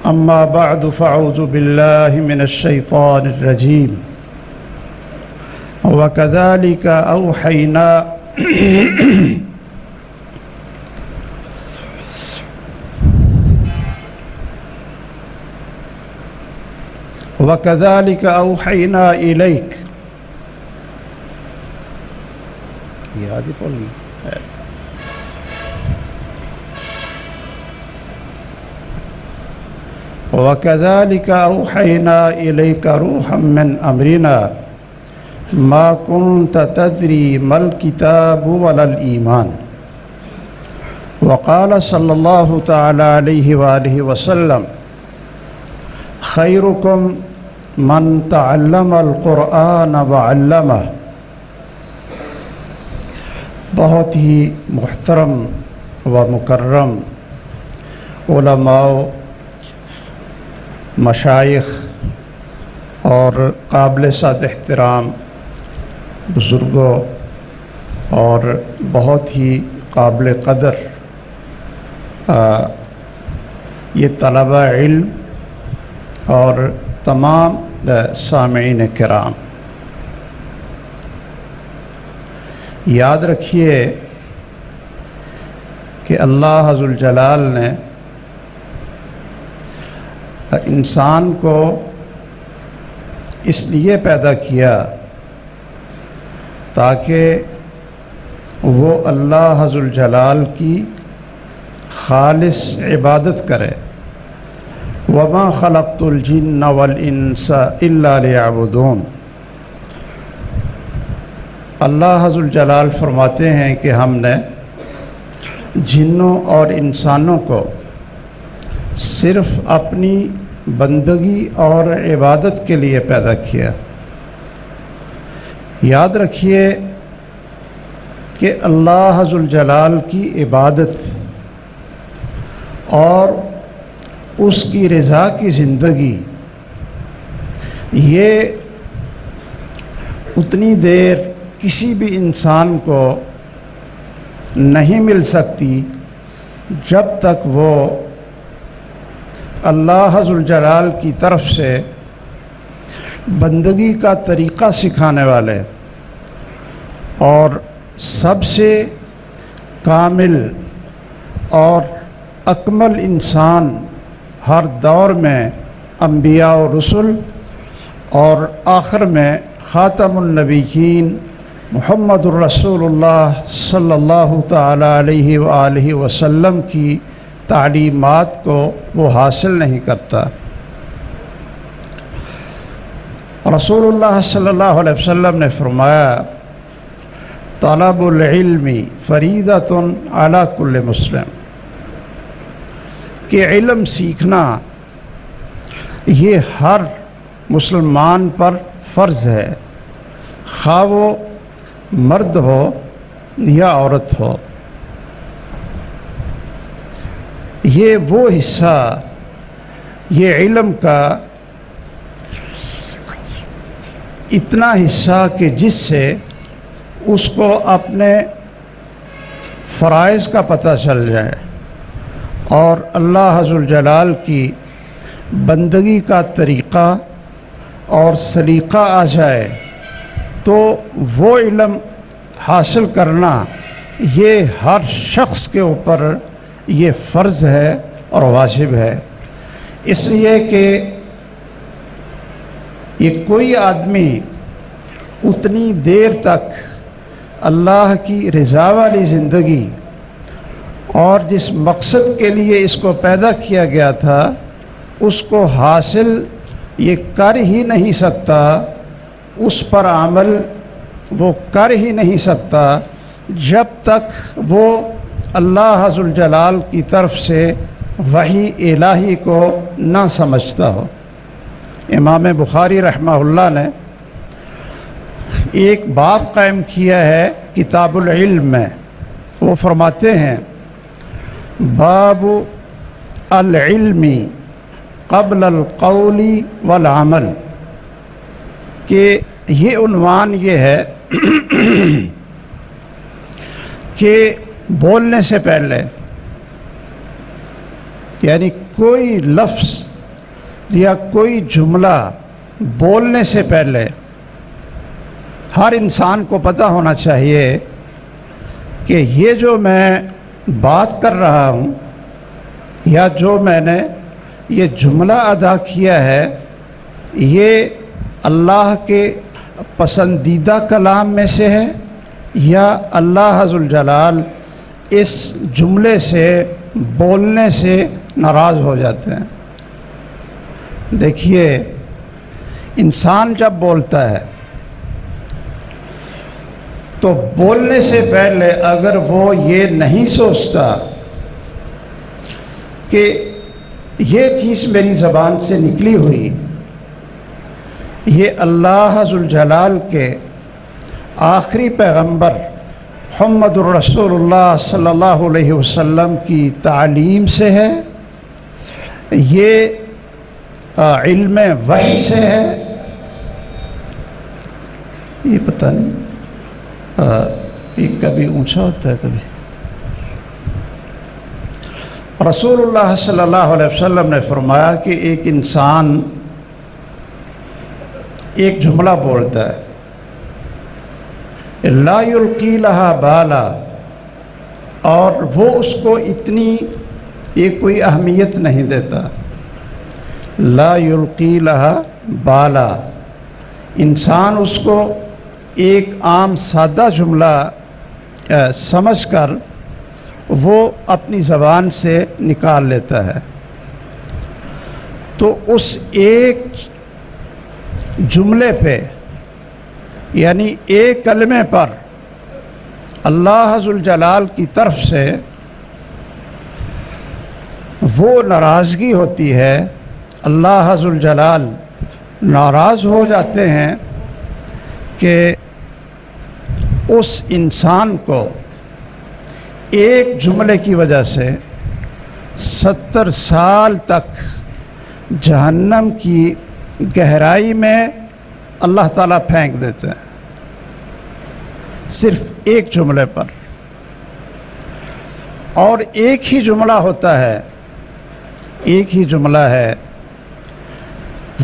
أما بعد فأعوذ بالله من الشيطان الرجيم وكذلك أوحينا إليك وكذلك أوحينا إليك روحا من أمرنا ما كنت تدري ما الكتاب ولا الإيمان وقال صلى الله تعالى عليه وآله وسلم خيركم من تعلم القرآن وعلمه. بہت ہی محترم و مکرم علماء، مشائخ اور قابل صد احترام بزرگوں اور بہت ہی قابل قدر یہ طلبہ علم اور تمام سامعین کرام، یاد رکھیے کہ اللہ ذو الجلال نے انسان کو اس لیے پیدا کیا تاکہ وہ اللہ ذو الجلال کی خالص عبادت کرے. وَمَا خَلَقْتُ الْجِنَّ وَالْإِنسَ إِلَّا لِيَعْبُدُونَ. اللہ ذو الجلال فرماتے ہیں کہ ہم نے جنوں اور انسانوں کو صرف اپنی بندگی اور عبادت کے لیے پیدا کیا. یاد رکھیے کہ اللہ ذو الجلال کی عبادت اور اس کی رضا کی زندگی یہ اتنی دیر کسی بھی انسان کو نہیں مل سکتی جب تک وہ اللہ ذو الجلال کی طرف سے بندگی کا طریقہ سکھانے والے اور سب سے کامل اور اکمل انسان ہر دور میں انبیاء و رسل اور آخر میں خاتم النبیین محمد الرسول اللہ صلی اللہ تعالی علیہ وآلہ وسلم کی تعلیمات کو وہ حاصل نہیں کرتا. رسول اللہ صلی اللہ علیہ وسلم نے فرمایا طلب العلم فریضۃ علی کل مسلم، کہ علم سیکھنا یہ ہر مسلمان پر فرض ہے، خواہ وہ مرد ہو یا عورت ہو. یہ وہ حصہ یہ علم کا اتنا حصہ کہ جس سے اس کو اپنے فرائض کا پتہ چل جائے اور اللہ ذو الجلال کی بندگی کا طریقہ اور سلیقہ آ جائے، تو وہ علم حاصل کرنا یہ ہر شخص کے اوپر یہ فرض ہے اور واجب ہے. اس لیے کہ یہ کوئی آدمی اتنی دیر تک اللہ کی رضا والی زندگی اور جس مقصد کے لیے اس کو پیدا کیا گیا تھا اس کو حاصل یہ کر ہی نہیں سکتا، اس پر عمل وہ کر ہی نہیں سکتا جب تک وہ اللہ ذو الجلال کی طرف سے وحی الہی کو نہ سمجھتا ہو. امام بخاری رحمہ اللہ نے ایک باب قائم کیا ہے کتاب العلم میں. وہ فرماتے ہیں باب العلم قبل القول والعمل، کہ یہ عنوان یہ ہے کہ بولنے سے پہلے، یعنی کوئی لفظ یا کوئی جملہ بولنے سے پہلے ہر انسان کو پتہ ہونا چاہیے کہ یہ جو میں بات کر رہا ہوں یا جو میں نے یہ جملہ ادا کیا ہے یہ اللہ کے پسندیدہ کلام میں سے ہے یا اللہ ذوالجلال اس جملے سے بولنے سے ناراض ہو جاتے ہیں۔ دیکھیے، انسان جب بولتا ہے تو بولنے سے پہلے اگر وہ یہ نہیں سوچتا کہ یہ چیز میری زبان سے نکلی ہوئی یہ اللہ ذوالجلال کے آخری پیغمبر محمد الرسول اللہ صلی اللہ علیہ وسلم کی تعلیم سے ہے، یہ علم وحی سے ہے، یہ پتہ نہیں یہ کبھی اونچا ہوتا ہے کبھی۔ رسول اللہ صلی اللہ علیہ وسلم نے فرمایا کہ ایک انسان ایک جملہ بولتا ہے، لا یلقی لہا بالا، اور وہ اس کو اتنی یہ کوئی اہمیت نہیں دیتا، لا یلقی لہا بالا، انسان اس کو ایک عام سادہ جملہ سمجھ کر وہ اپنی زبان سے نکال لیتا ہے۔ تو اس ایک جملے پہ یعنی ایک کلمے پر اللہ ذوالجلال کی طرف سے وہ ناراضگی ہوتی ہے، اللہ ذوالجلال ناراض ہو جاتے ہیں کہ اس انسان کو ایک جملے کی وجہ سے 70 سال تک جہنم کی گہرائی میں اللہ تعالیٰ پھینک دیتے ہیں، صرف ایک جملے پر۔ اور ایک ہی جملہ ہوتا ہے، ایک ہی جملہ ہے،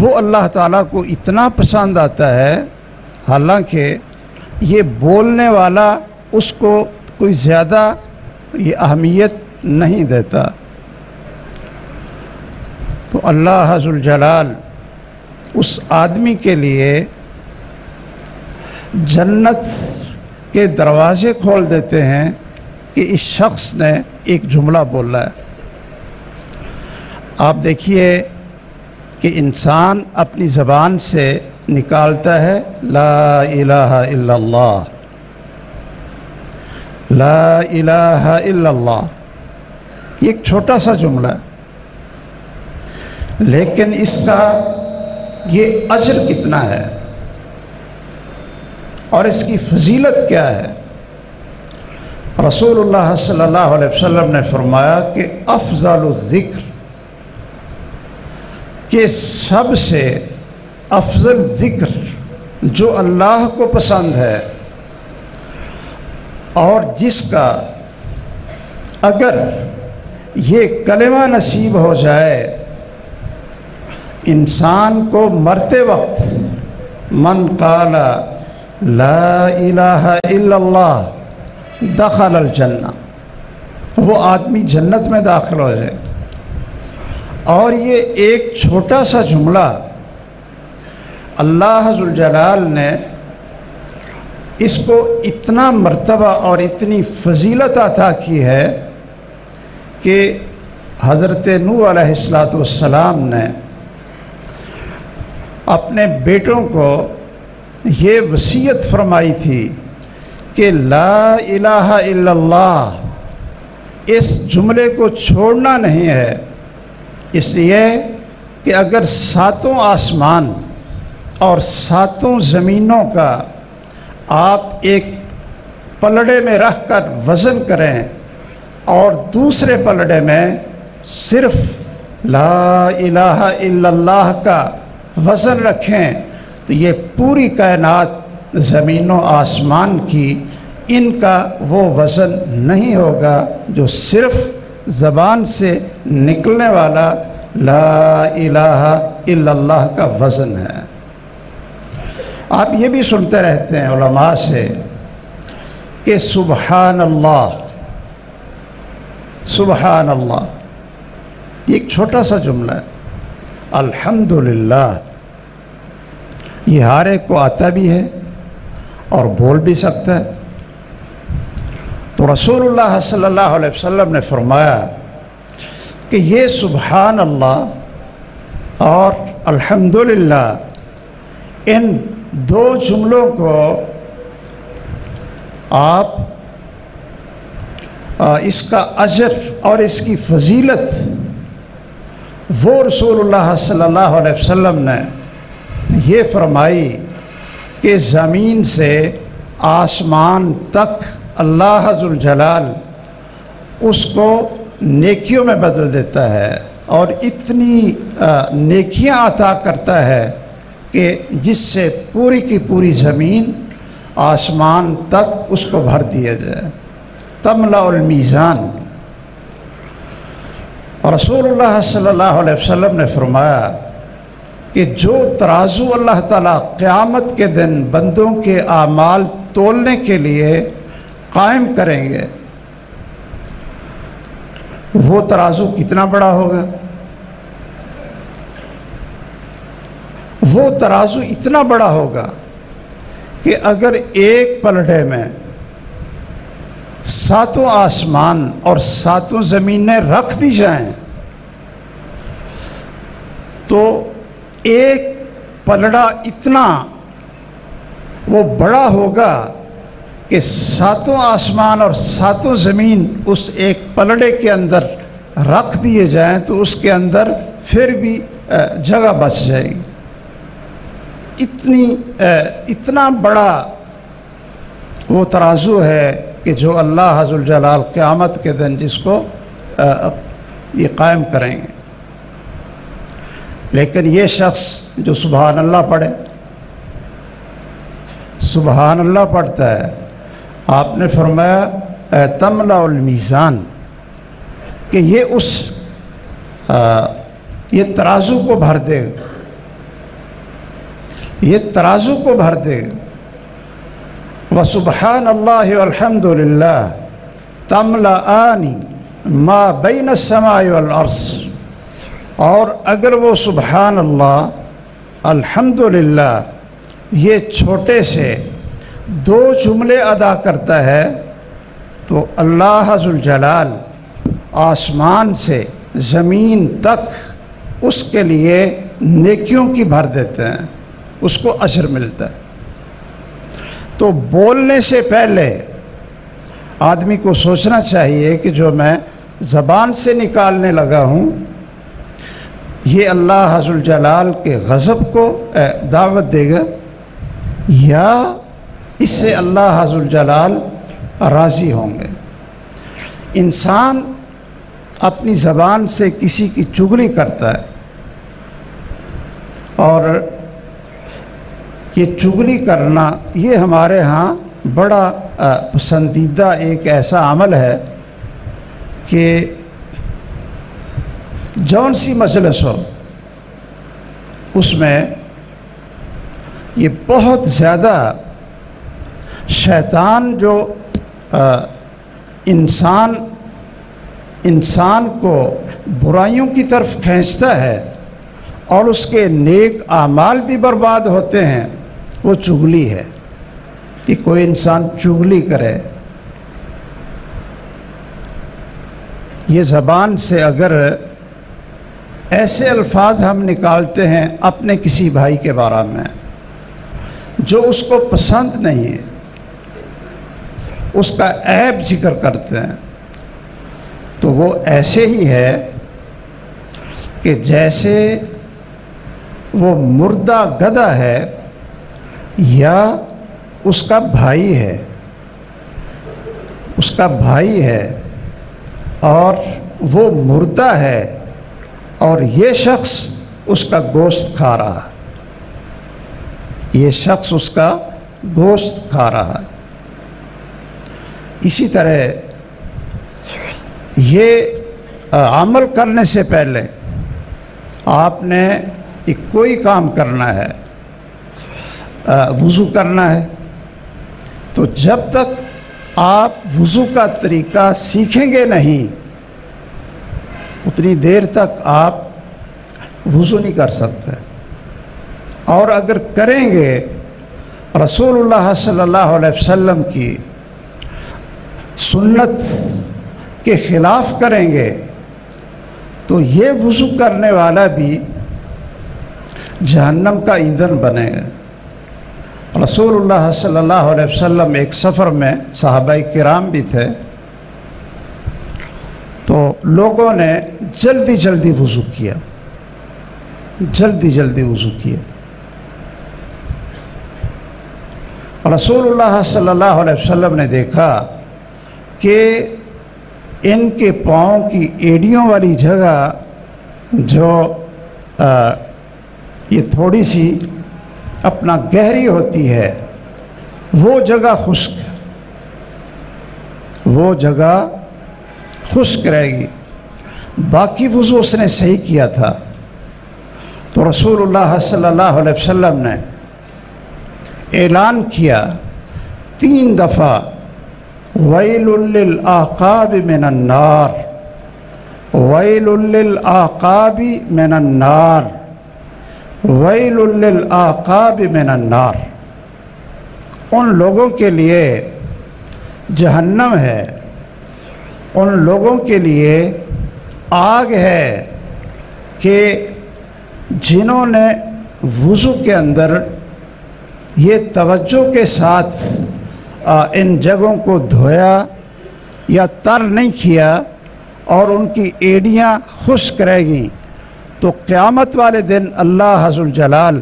وہ اللہ تعالیٰ کو اتنا پسند آتا ہے، حالانکہ یہ بولنے والا اس کو کوئی زیادہ یہ اہمیت نہیں دیتا۔ تو اللہ ذوالجلال اس آدمی کے لیے جنت کے دروازے کھول دیتے ہیں کہ اس شخص نے ایک جملہ بولا ہے۔ آپ دیکھیے کہ انسان اپنی زبان سے نکالتا ہے لا الہ الا اللہ، لا الہ الا اللہ، یہ ایک چھوٹا سا جملہ ہے، لیکن اس کا یہ اجر کتنا ہے اور اس کی فضیلت کیا ہے۔ رسول اللہ صلی اللہ علیہ وسلم نے فرمایا کہ افضل الذکر، کہ سب سے افضل ذکر جو اللہ کو پسند ہے اور جس کا اگر یہ کلمہ نصیب ہو جائے انسان کو مرتے وقت، من قال لا الہ الا اللہ دخل الجنہ، وہ آدمی جنت میں داخل ہو جائے۔ اور یہ ایک چھوٹا سا جملہ اللہ ذوالجلال نے اس کو اتنا مرتبہ اور اتنی فضیلت عطا کی ہے کہ حضرت نوح علیہ السلام نے اپنے بیٹوں کو یہ وصیت فرمائی تھی کہ لا الہ الا اللہ، اس جملے کو چھوڑنا نہیں ہے، اس لیے کہ اگر 7 آسمان اور 7 زمینوں کا آپ ایک پلڑے میں رکھ کر وزن کریں اور دوسرے پلڑے میں صرف لا الہ الا اللہ کا وزن رکھیں تو یہ پوری کائنات زمین و آسمان کی ان کا وہ وزن نہیں ہوگا جو صرف زبان سے نکلنے والا لا الہ الا اللہ کا وزن ہے۔ آپ یہ بھی سنتے رہتے ہیں علماء سے کہ سبحان اللہ، سبحان اللہ، یہ ایک چھوٹا سا جملہ ہے۔ الحمدللہ، یہ ہر ایک کو آتا بھی ہے اور بول بھی سکتا ہے۔ تو رسول اللہ صلی اللہ علیہ وسلم نے فرمایا کہ یہ سبحان اللہ اور الحمدللہ، ان دو جملوں کو آپ اس کا اجر اور اس کی فضیلت وہ رسول اللہ صلی اللہ علیہ وسلم نے یہ فرمائی کہ زمین سے آسمان تک اللہ ذوالجلال اس کو نیکیوں میں بدل دیتا ہے اور اتنی نیکیاں عطا کرتا ہے کہ جس سے پوری کی پوری زمین آسمان تک اس کو بھر دیا جائے، تملأ المیزان۔ رسول اللہ صلی اللہ علیہ وسلم نے فرمایا کہ جو ترازو اللہ تعالیٰ قیامت کے دن بندوں کے اعمال تولنے کے لیے قائم کریں گے، وہ ترازو کتنا بڑا ہوگا؟ وہ ترازو اتنا بڑا ہوگا کہ اگر ایک پلڑے میں ساتوں آسمان اور ساتوں زمینیں رکھ دی جائیں تو ایک پلڑا اتنا وہ بڑا ہوگا کہ ساتوں آسمان اور ساتوں زمین اس ایک پلڑے کے اندر رکھ دیے جائیں تو اس کے اندر پھر بھی جگہ بچ جائے گی۔ اتنا بڑا وہ ترازو ہے کہ جو اللہ ذوالجلال قیامت کے دن جس کو یہ قائم کریں گے۔ لیکن یہ شخص جو سبحان اللہ پڑھے، سبحان اللہ پڑھتا ہے، آپ نے فرمایا تملأ المیزان، کہ یہ ترازو کو بھر دے گا، یہ ترازو کو بھر دے گا۔ وَسُبْحَانَ اللَّهِ وَالْحَمْدُ لِلَّهِ تَمْلَآنِ مَا بَيْنَ السَّمَاءِ وَالْأَرْضِ، اور اگر وہ سبحان اللہ الحمدللہ یہ چھوٹے سے دو جملے ادا کرتا ہے تو اللہ ذوالجلال آسمان سے زمین تک اس کے لیے نیکیوں کی بھر دیتے ہیں، اس کو اجر ملتا ہے۔ تو بولنے سے پہلے آدمی کو سوچنا چاہیے کہ جو میں زبان سے نکالنے لگا ہوں یہ اللہ ذوالجلال کے غضب کو دعوت دے گا یا اس سے اللہ ذوالجلال راضی ہوں گے۔ انسان اپنی زبان سے کسی کی چغلی کرتا ہے اور یہ چغلی کرنا یہ ہمارے ہاں بڑا پسندیدہ ایک ایسا عمل ہے کہ جون سی مجلس ہو اس میں یہ بہت زیادہ شیطان جو انسان کو برائیوں کی طرف کھینچتا ہے اور اس کے نیک اعمال بھی برباد ہوتے ہیں، وہ چغلی ہے کہ کوئی انسان چغلی کرے۔ یہ زبان سے اگر ایسے الفاظ ہم نکالتے ہیں اپنے کسی بھائی کے بارے میں جو اس کو پسند نہیں ہے، اس کا عیب ذکر کرتے ہیں، تو وہ ایسے ہی ہے کہ جیسے وہ مردہ گدھا ہے یا اس کا بھائی ہے، اس کا بھائی ہے اور وہ مردہ ہے اور یہ شخص اس کا گوشت کھا رہا ہے، یہ شخص اس کا گوشت کھا رہا ہے۔ اسی طرح یہ عمل کرنے سے پہلے آپ نے کہ کوئی کام کرنا ہے، وضو کرنا ہے، تو جب تک آپ وضو کا طریقہ سیکھیں گے نہیں اتنی دیر تک آپ وضو نہیں کر سکتے، اور اگر کریں گے رسول اللہ صلی اللہ علیہ وسلم کی سنت کے خلاف کریں گے تو یہ وضو کرنے والا بھی جہنم کا ایندھن بنے گا۔ رسول اللہ صلی اللہ علیہ وسلم ایک سفر میں صحابہ کرام بھی تھے، تو لوگوں نے جلدی جلدی وضو کیا، رسول اللہ صلی اللہ علیہ وسلم نے دیکھا کہ ان کے پاؤں کی ایڑیوں والی جگہ جو یہ تھوڑی سی اپنا گہری ہوتی ہے وہ جگہ خشک رہے گی، باقی وضو اس نے صحیح کیا تھا۔ تو رسول اللہ صلی اللہ علیہ وسلم نے اعلان کیا 3 دفعہ ویل للعقاب من النار، ویل للعقاب من النار، ویل للعقاب من النار۔ ان لوگوں کے لیے جہنم ہے، ان لوگوں کے لیے آگ ہے کہ جنہوں نے وضو کے اندر یہ توجہ کے ساتھ ان جگہوں کو دھویا یا تر نہیں کیا اور ان کی ایڑیاں خشک رہ گئیں، تو قیامت والے دن اللہ عز الجلال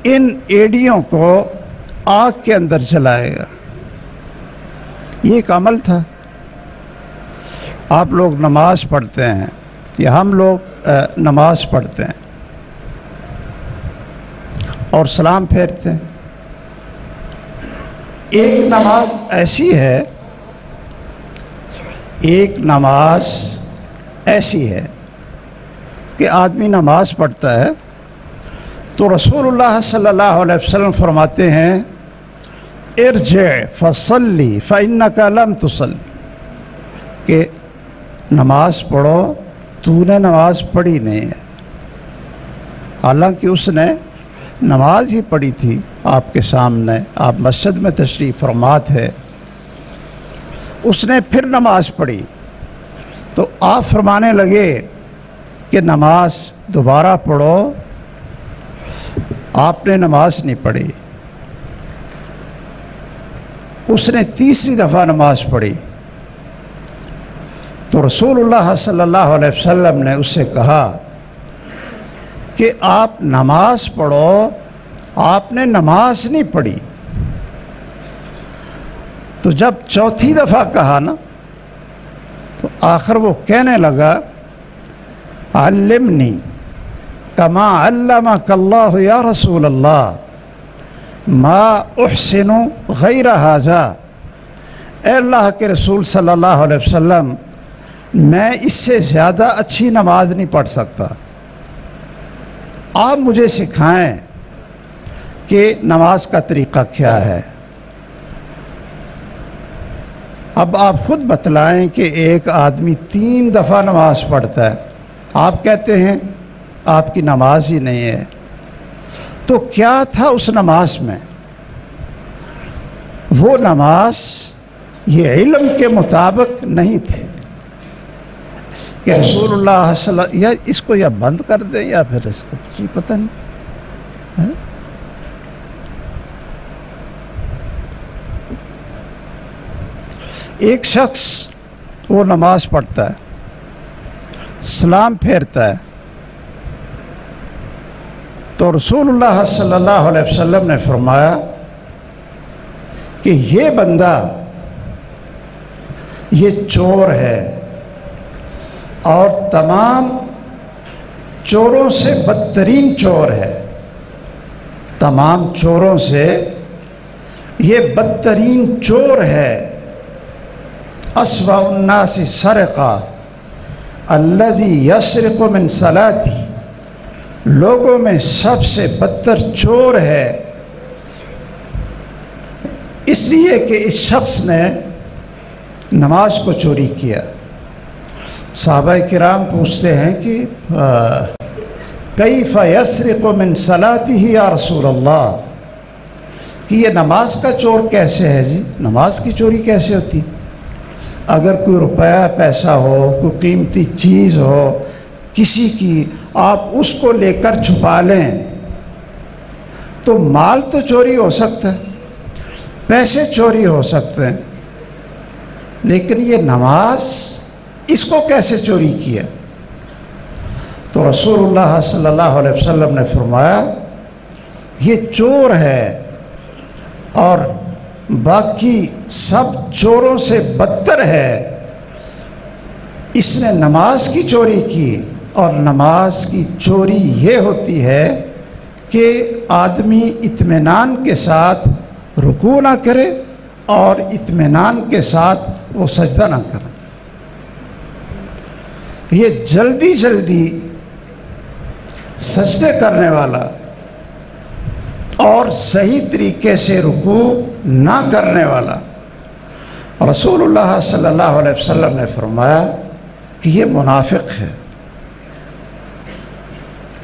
ان ایڑیوں کو آگ کے اندر جلائے گا۔ یہ ایک عمل تھا۔ آپ لوگ نماز پڑھتے ہیں یا ہم لوگ نماز پڑھتے ہیں اور سلام پھیرتے ہیں، ایک نماز ایسی ہے کہ آدمی نماز پڑھتا ہے تو رسول اللہ صلی اللہ علیہ وسلم فرماتے ہیں ارجع فصلی فإنک لم تصلی، کہ نماز پڑھو، تو نے نماز پڑھی نہیں ہے۔ حالانکہ اس نے نماز ہی پڑھی تھی آپ کے سامنے، آپ مسجد میں تشریف فرما تھے، اس نے پھر نماز پڑھی تو آپ فرمانے لگے کہ نماز دوبارہ پڑھو، آپ نے نماز نہیں پڑھی۔ اس نے تیسری دفعہ نماز پڑھی تو رسول اللہ صلی اللہ علیہ وسلم نے اس سے کہا کہ آپ نماز پڑھو، آپ نے نماز نہیں پڑھی۔ تو جب چوتھی دفعہ کہا نا تو آخر وہ کہنے لگا علمنی کما علمک اللہ یا رسول اللہ ما احسن غیر ھذا، اے اللہ کے رسول صلی اللہ علیہ وسلم میں اس سے زیادہ اچھی نماز نہیں پڑھ سکتا، آپ مجھے سکھائیں کہ نماز کا طریقہ کیا ہے۔ اب آپ خود بتلائیں کہ ایک آدمی 3 دفعہ نماز پڑھتا ہے، آپ کہتے ہیں آپ کی نماز ہی نہیں ہے، تو کیا تھا اس نماز میں؟ وہ نماز یہ علم کے مطابق نہیں تھی کہ رسول اللہ صلی اللہ علیہ وسلم، یا اس کو یا بند کر دیں یا پھر اس کو کچھ پتہ نہیں۔ ایک شخص وہ نماز پڑھتا ہے، سلام پھیرتا ہے، تو رسول اللہ صلی اللہ علیہ وسلم نے فرمایا کہ یہ بندہ یہ چور ہے اور تمام چوروں سے بدترین چور ہے، تمام چوروں سے یہ بدترین چور ہے۔ اسوأ الناس سرقہ الذی یسرق من صلاتی لوگوں میں سب سے بدتر چور ہے، اس لیے کہ اس شخص نے نماز کو چوری کیا۔ صحابہ کرام پوچھتے ہیں کہ کیف یسرق من صلاتہ یا رسول اللہ، کہ یہ نماز کا چور کیسے ہے جی؟ نماز کی چوری کیسے ہوتی؟ اگر کوئی روپیہ پیسہ ہو، کوئی قیمتی چیز ہو کسی کی، آپ اس کو لے کر چھپا لیں تو مال تو چوری ہو سکتا ہے، پیسے چوری ہو سکتے ہیں، لیکن یہ نماز، اس کو کیسے چوری کیا؟ تو رسول اللہ صلی اللہ علیہ وسلم نے فرمایا یہ چور ہے اور باقی سب چوروں سے بدتر ہے، اس نے نماز کی چوری کی۔ اور نماز کی چوری یہ ہوتی ہے کہ آدمی اطمینان کے ساتھ رکوع نہ کرے اور اطمینان کے ساتھ وہ سجدہ نہ کرے۔ یہ جلدی جلدی سجدے کرنے والا اور صحیح طریقے سے رکوع نہ کرنے والا، رسول اللہ صلی اللہ علیہ وسلم نے فرمایا کہ یہ منافق ہے،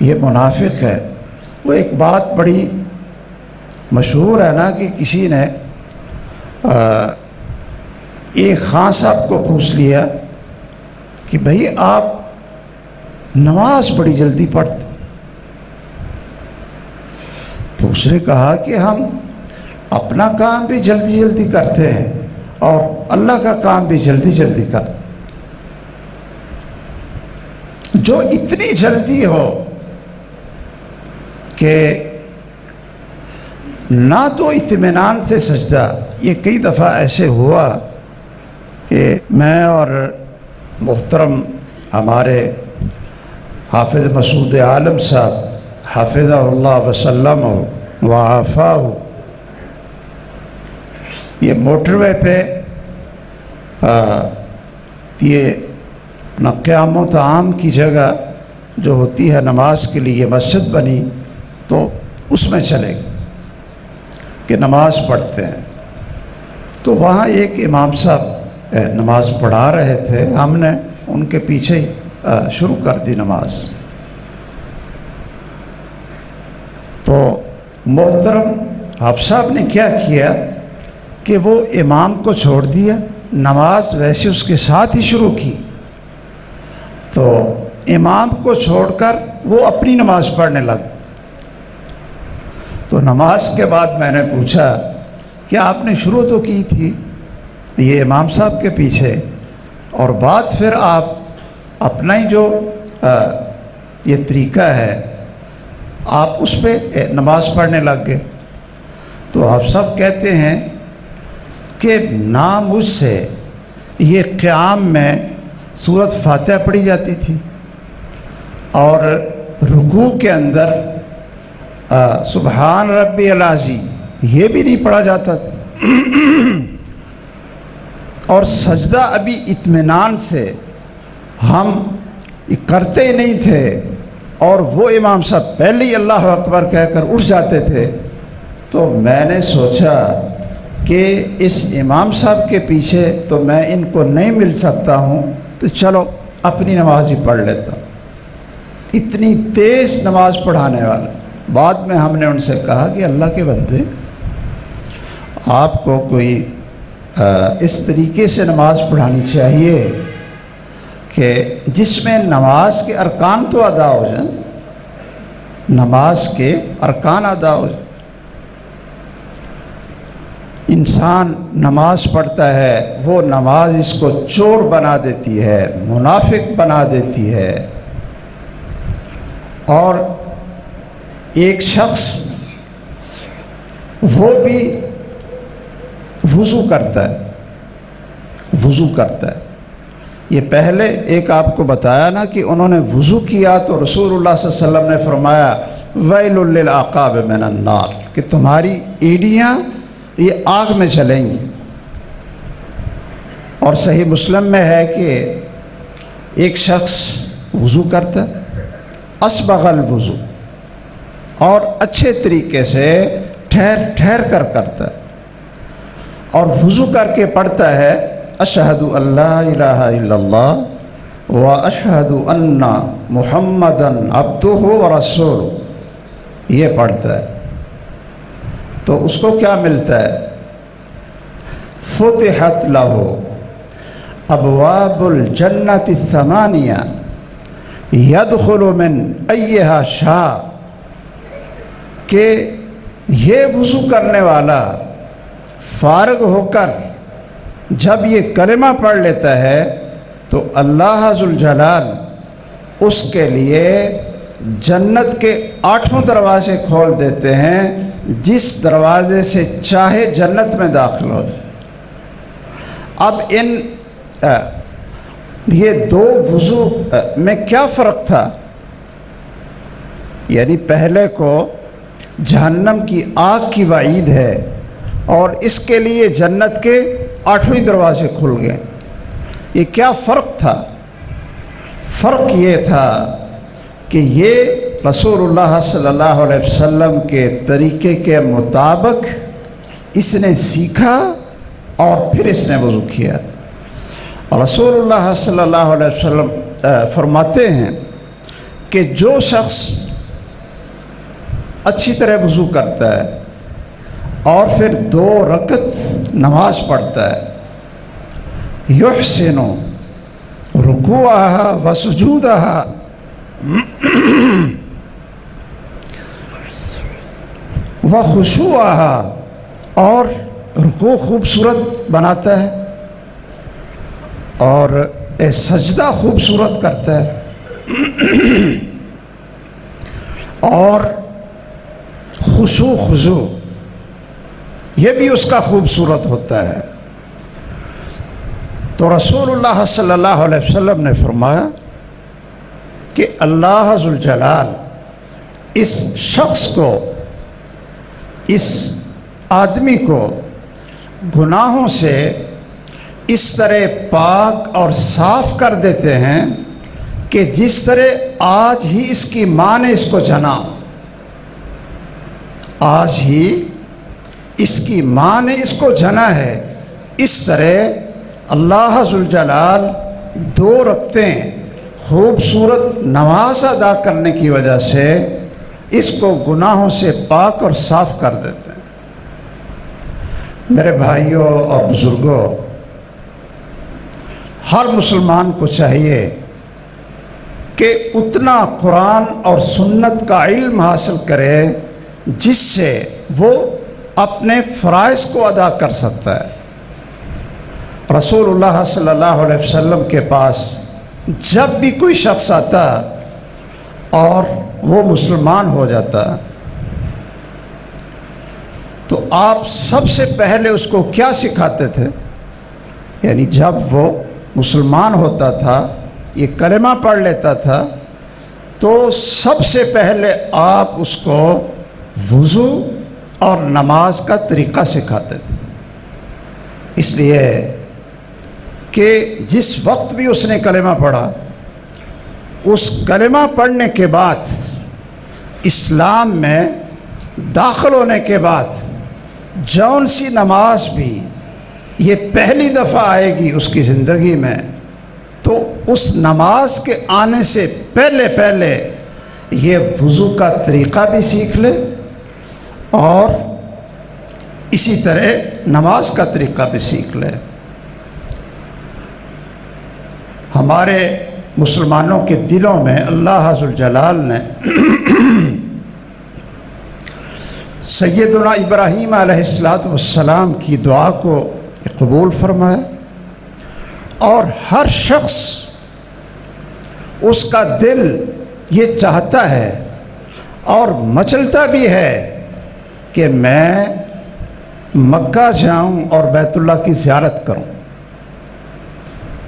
یہ منافق ہے۔ وہ ایک بات بڑی مشہور ہے نا کہ کسی نے ایک خان صاحب کو پوچھ لیا کہ بھئی آپ نماز بڑی جلدی پڑھتے، تو اس نے کہا کہ ہم اپنا کام بھی جلدی جلدی کرتے ہیں اور اللہ کا کام بھی جلدی جلدی کرتے۔ جو اتنی جلدی ہو کہ نہ تو اطمینان سے سجدہ، یہ کئی دفعہ ایسے ہوا کہ میں اور محترم ہمارے حافظ مسعود عالم صاحب حافظہ اللہ وسلم و عافاہ، یہ موٹر وے پہ یہ قیام و طعام کی جگہ جو ہوتی ہے نماز کے لیے مسجد بنی، تو اس میں چلے گئے کہ نماز پڑھتے ہیں۔ تو وہاں ایک امام صاحب نماز پڑھا رہے تھے، ہم نے ان کے پیچھے شروع کر دی نماز۔ تو محترم حافظ صاحب نے کیا کیا کہ وہ امام کو چھوڑ دیا، نماز ویسے اس کے ساتھ ہی شروع کی، تو امام کو چھوڑ کر وہ اپنی نماز پڑھنے لگ۔ تو نماز کے بعد میں نے پوچھا کہ آپ نے شروع تو کی تھی یہ امام صاحب کے پیچھے، اور بعد پھر آپ اپنا ہی جو یہ طریقہ ہے آپ اس پہ نماز پڑھنے لگ گئے۔ تو آپ سب کہتے ہیں کہ نہ مجھ سے یہ قیام میں سورۃ فاتحہ پڑھی جاتی تھی اور رکوع کے اندر سبحان ربی العظیم یہ بھی نہیں پڑھا جاتا تھا، اور سجدہ ابھی اطمینان سے ہم کرتے ہی نہیں تھے، اور وہ امام صاحب پہلے ہی اللہ اکبر کہہ کر اٹھ جاتے تھے۔ تو میں نے سوچا کہ اس امام صاحب کے پیچھے تو میں ان کو نہیں مل سکتا ہوں، تو چلو اپنی نماز ہی پڑھ لیتا ہوں۔ اتنی تیز نماز پڑھانے والا۔ بعد میں ہم نے ان سے کہا کہ اللہ کے بندے، آپ کو کوئی اس طریقے سے نماز پڑھانی چاہیے کہ جس میں نماز کے ارکان تو ادا ہو جائیں، نماز کے ارکان ادا ہو جائیں۔ انسان نماز پڑھتا ہے، وہ نماز اس کو چور بنا دیتی ہے، منافق بنا دیتی ہے۔ اور ایک شخص وہ بھی وضو کرتا ہے، یہ پہلے ایک آپ کو بتایا نا کہ انہوں نے وضو کیا تو رسول اللہ صلی اللہ علیہ وسلم نے فرمایا ویل للعقاب من النار، کہ تمہاری ایڑیاں یہ آگ میں چلیں گی۔ اور صحیح مسلم میں ہے کہ ایک شخص وضو کرتا، اسبغ الوضو، اور اچھے طریقے سے ٹھہر ٹھہر کر کرتا ہے، اور وضو کر کے پڑھتا ہے اشہد ان لا الہ الا اللہ و اشہد ان محمدً عبدہ و رسولہ، یہ پڑھتا ہے تو اس کو کیا ملتا ہے؟ فتحت لہ ابواب الجنۃ الثمانیہ یدخل من ایہا شاء، کہ یہ وضو کرنے والا فارغ ہو کر جب یہ کلمہ پڑھ لیتا ہے تو اللہ ذوالجلال اس کے لیے جنت کے 8 دروازے کھول دیتے ہیں، جس دروازے سے چاہے جنت میں داخل ہو جائے۔ اب یہ دو وضو میں کیا فرق تھا؟ یعنی پہلے کو جہنم کی آگ کی وعید ہے اور اس کے لیے جنت کے 8 دروازے کھل گئے، یہ کیا فرق تھا؟ فرق یہ تھا کہ یہ رسول اللہ صلی اللہ علیہ وسلم کے طریقے کے مطابق اس نے سیکھا اور پھر اس نے وضو کیا۔ رسول اللہ صلی اللہ علیہ وسلم فرماتے ہیں کہ جو شخص اچھی طرح وضو کرتا ہے اور پھر 2 رکعت نماز پڑھتا ہے، یحسن رکوعہا و سجودہا، و خشوعہا، اور رکوع خوبصورت بناتا ہے اور سجدہ خوبصورت کرتا ہے، اور خضوع یہ بھی اس کا خوبصورت ہوتا ہے۔ تو رسول اللہ صلی اللہ علیہ وسلم نے فرمایا کہ اللہ ذوالجلال اس شخص کو، اس آدمی کو گناہوں سے اس طرح پاک اور صاف کر دیتے ہیں کہ جس طرح آج ہی اس کی ماں نے اس کو جنا، آج ہی اس کی ماں نے اس کو جنا ہے، اس طرح اللہ ذوالجلال 2 رکعتیں خوبصورت نماز ادا کرنے کی وجہ سے اس کو گناہوں سے پاک اور صاف کر دیتے ہیں۔ میرے بھائیوں اور بزرگوں، ہر مسلمان کو چاہیے کہ اتنا قرآن اور سنت کا علم حاصل کرے جس سے وہ اپنے فرائض کو ادا کر سکتا ہے۔ رسول اللہ صلی اللہ علیہ وسلم کے پاس جب بھی کوئی شخص آتا اور وہ مسلمان ہو جاتا تو آپ سب سے پہلے اس کو کیا سکھاتے تھے؟ یعنی جب وہ مسلمان ہوتا تھا، یہ کلمہ پڑھ لیتا تھا، تو سب سے پہلے آپ اس کو وضو اور نماز کا طریقہ سکھاتے تھے، اس لیے کہ جس وقت بھی اس نے کلمہ پڑھا، اس کلمہ پڑھنے کے بعد اسلام میں داخل ہونے کے بعد جون سی نماز بھی یہ پہلی دفعہ آئے گی اس کی زندگی میں، تو اس نماز کے آنے سے پہلے یہ وضو کا طریقہ بھی سیکھ لے اور اسی طرح نماز کا طریقہ بھی سیکھ لے۔ ہمارے مسلمانوں کے دلوں میں اللہ ذوالجلال نے سیدنا ابراہیم علیہ السلام کی دعا کو قبول فرمایا، اور ہر شخص اس کا دل یہ چاہتا ہے اور مچلتا بھی ہے کہ میں مکہ جاؤں اور بیت اللہ کی زیارت کروں۔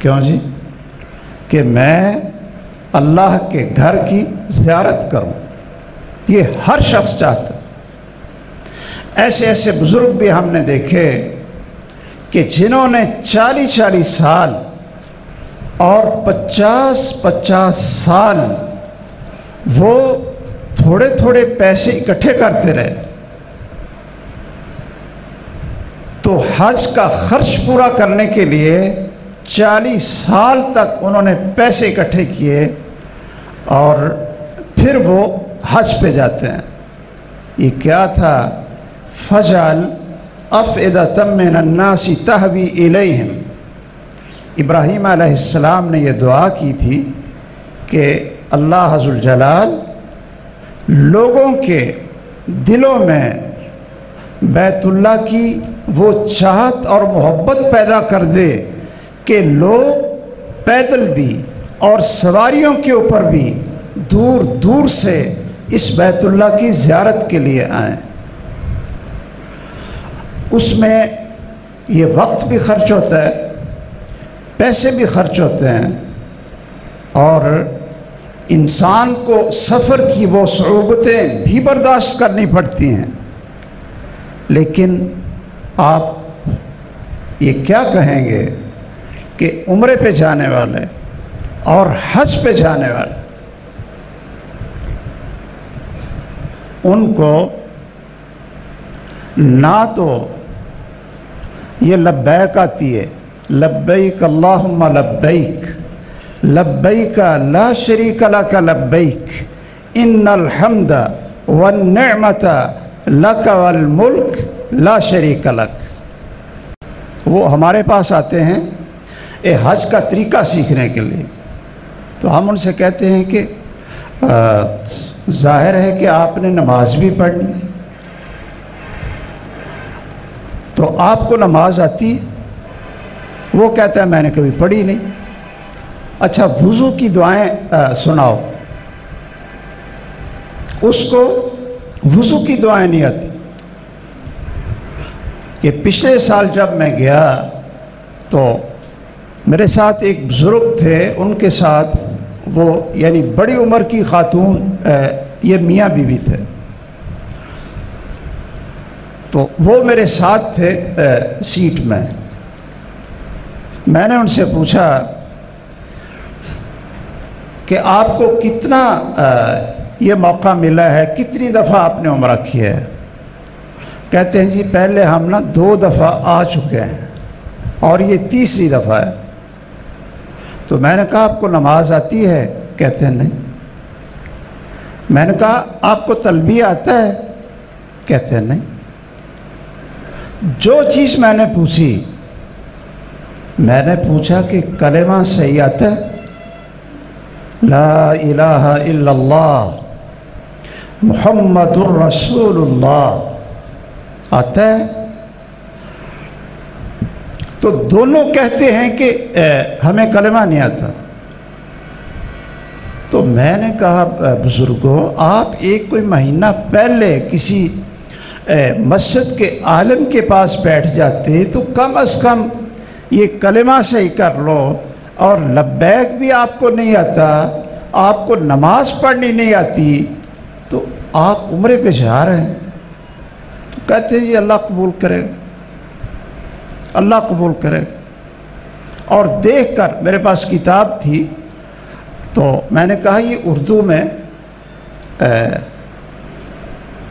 کیوں جی؟ کہ میں اللہ کے گھر کی زیارت کروں، یہ ہر شخص چاہتا ہے۔ ایسے ایسے بزرگ بھی ہم نے دیکھے کہ جنہوں نے 40 سال اور 50 سال وہ تھوڑے تھوڑے پیسے اکٹھے کرتے رہے تو حج کا خرچ پورا کرنے کے لیے 40 سال تک انہوں نے پیسے اکٹھے کیے اور پھر وہ حج پہ جاتے ہیں۔ یہ کیا تھا؟ فَجْعَلْ أَفْئِدَةً مِّنَ النَّاسِ تَهْوِي إِلَيْهِمْ۔ ابراہیم علیہ السلام نے یہ دعا کی تھی کہ اللہ عز الجلال لوگوں کے دلوں میں بیت اللہ کی وہ چاہت اور محبت پیدا کر دے کہ لوگ پیدل بھی اور سواریوں کے اوپر بھی دور دور سے اس بیت اللہ کی زیارت کے لیے آئیں۔ اس میں یہ وقت بھی خرچ ہوتا ہے، پیسے بھی خرچ ہوتے ہیں، اور انسان کو سفر کی وہ صعوبتیں بھی برداشت کرنی پڑتی ہیں۔ لیکن آپ یہ کیا کہیں گے کہ عمرے پہ جانے والے اور حج پہ جانے والے ان کو نہ تو یہ لبیک آتی ہے، لبیک اللہم لبیک، لبیک لا شریک لک لبیک ان الحمد والنعمت لک والملک لا شریک لک۔ وہ ہمارے پاس آتے ہیں حج کا طریقہ سیکھنے کے لیے، تو ہم ان سے کہتے ہیں کہ ظاہر ہے کہ آپ نے نماز بھی پڑھنی، تو آپ کو نماز آتی ہے؟ وہ کہتا ہے میں نے کبھی پڑھی نہیں۔ اچھا وضو کی دعائیں سناؤ، اس کو وضو کی دعائیں نہیں آتی۔ کہ پچھلے سال جب میں گیا تو میرے ساتھ ایک بزرگ تھے، ان کے ساتھ وہ یعنی بڑی عمر کی خاتون یہ میاں بیوی تھے، تو وہ میرے ساتھ تھے سیٹ میں۔ میں نے ان سے پوچھا کہ آپ کو کتنا یہ موقع ملا ہے، کتنی دفعہ آپ نے عمرہ کیا ہے؟ کہتے ہیں جی پہلے ہم 2 دفعہ آ چکے ہیں اور یہ 3ری دفعہ ہے۔ تو میں نے کہا آپ کو نماز آتی ہے؟ کہتے ہیں نہیں۔ میں نے کہا آپ کو تلبیہ آتا ہے؟ کہتے ہیں نہیں۔ جو چیز میں نے پوچھی، میں نے پوچھا کہ کلمہ صحیح آتا ہے؟ لا الہ الا اللہ محمد الرسول اللہ آتا ہے؟ تو دونوں کہتے ہیں کہ ہمیں کلمہ نہیں آتا۔ تو میں نے کہا بزرگوں آپ ایک کوئی مہینہ پہلے کسی مسجد کے عالم کے پاس بیٹھ جاتے تو کم از کم یہ کلمہ صحیح کر لو، اور لبیک بھی آپ کو نہیں آتا، آپ کو نماز پڑھنی نہیں آتی، تو آپ عمرے پہ جا رہے ہیں۔ تو کہتے ہیں جی اللہ قبول کرے، اللہ قبول کرے۔ اور دیکھ کر میرے پاس کتاب تھی، تو میں نے کہا یہ اردو میں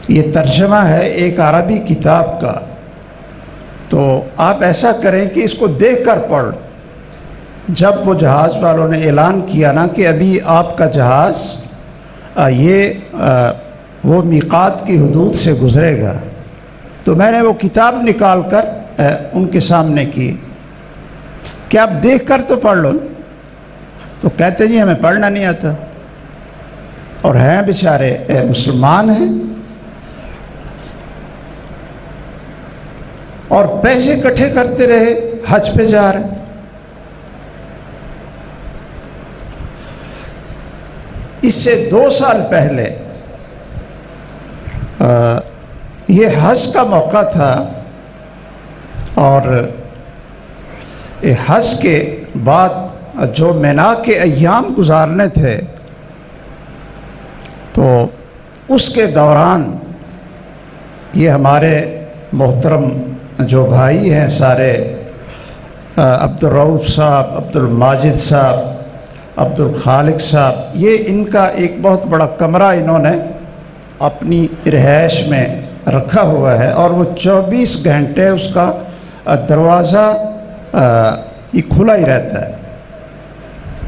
یہ ترجمہ ہے ایک عربی کتاب کا، تو آپ ایسا کریں کہ اس کو دیکھ کر پڑھ۔ جب وہ جہاز والوں نے اعلان کیا نا کہ ابھی آپ کا جہاز یہ وہ میقات کی حدود سے گزرے گا، تو میں نے وہ کتاب نکال کر ان کے سامنے کی کہ آپ دیکھ کر تو پڑھ لو۔ تو کہتے جی ہمیں پڑھنا نہیں آتا، اور ہیں بیچارے مسلمان ہیں اور پیسے اکٹھے کرتے رہے، حج پہ جا رہے ہیں۔ اس سے 2 سال پہلے یہ حج کا موقع تھا، اور حج کے بعد جو مینا کے ایام گزارنے تھے، تو اس کے دوران یہ ہمارے محترم جو بھائی ہیں سارے، عبدالرؤف صاحب، عبدالماجد صاحب، عبدالخالق صاحب، یہ ان کا ایک بہت بڑا کمرہ انہوں نے اپنی رہائش میں رکھا ہوا ہے اور وہ 24 گھنٹے اس کا دروازہ یہ کھلا ہی رہتا ہے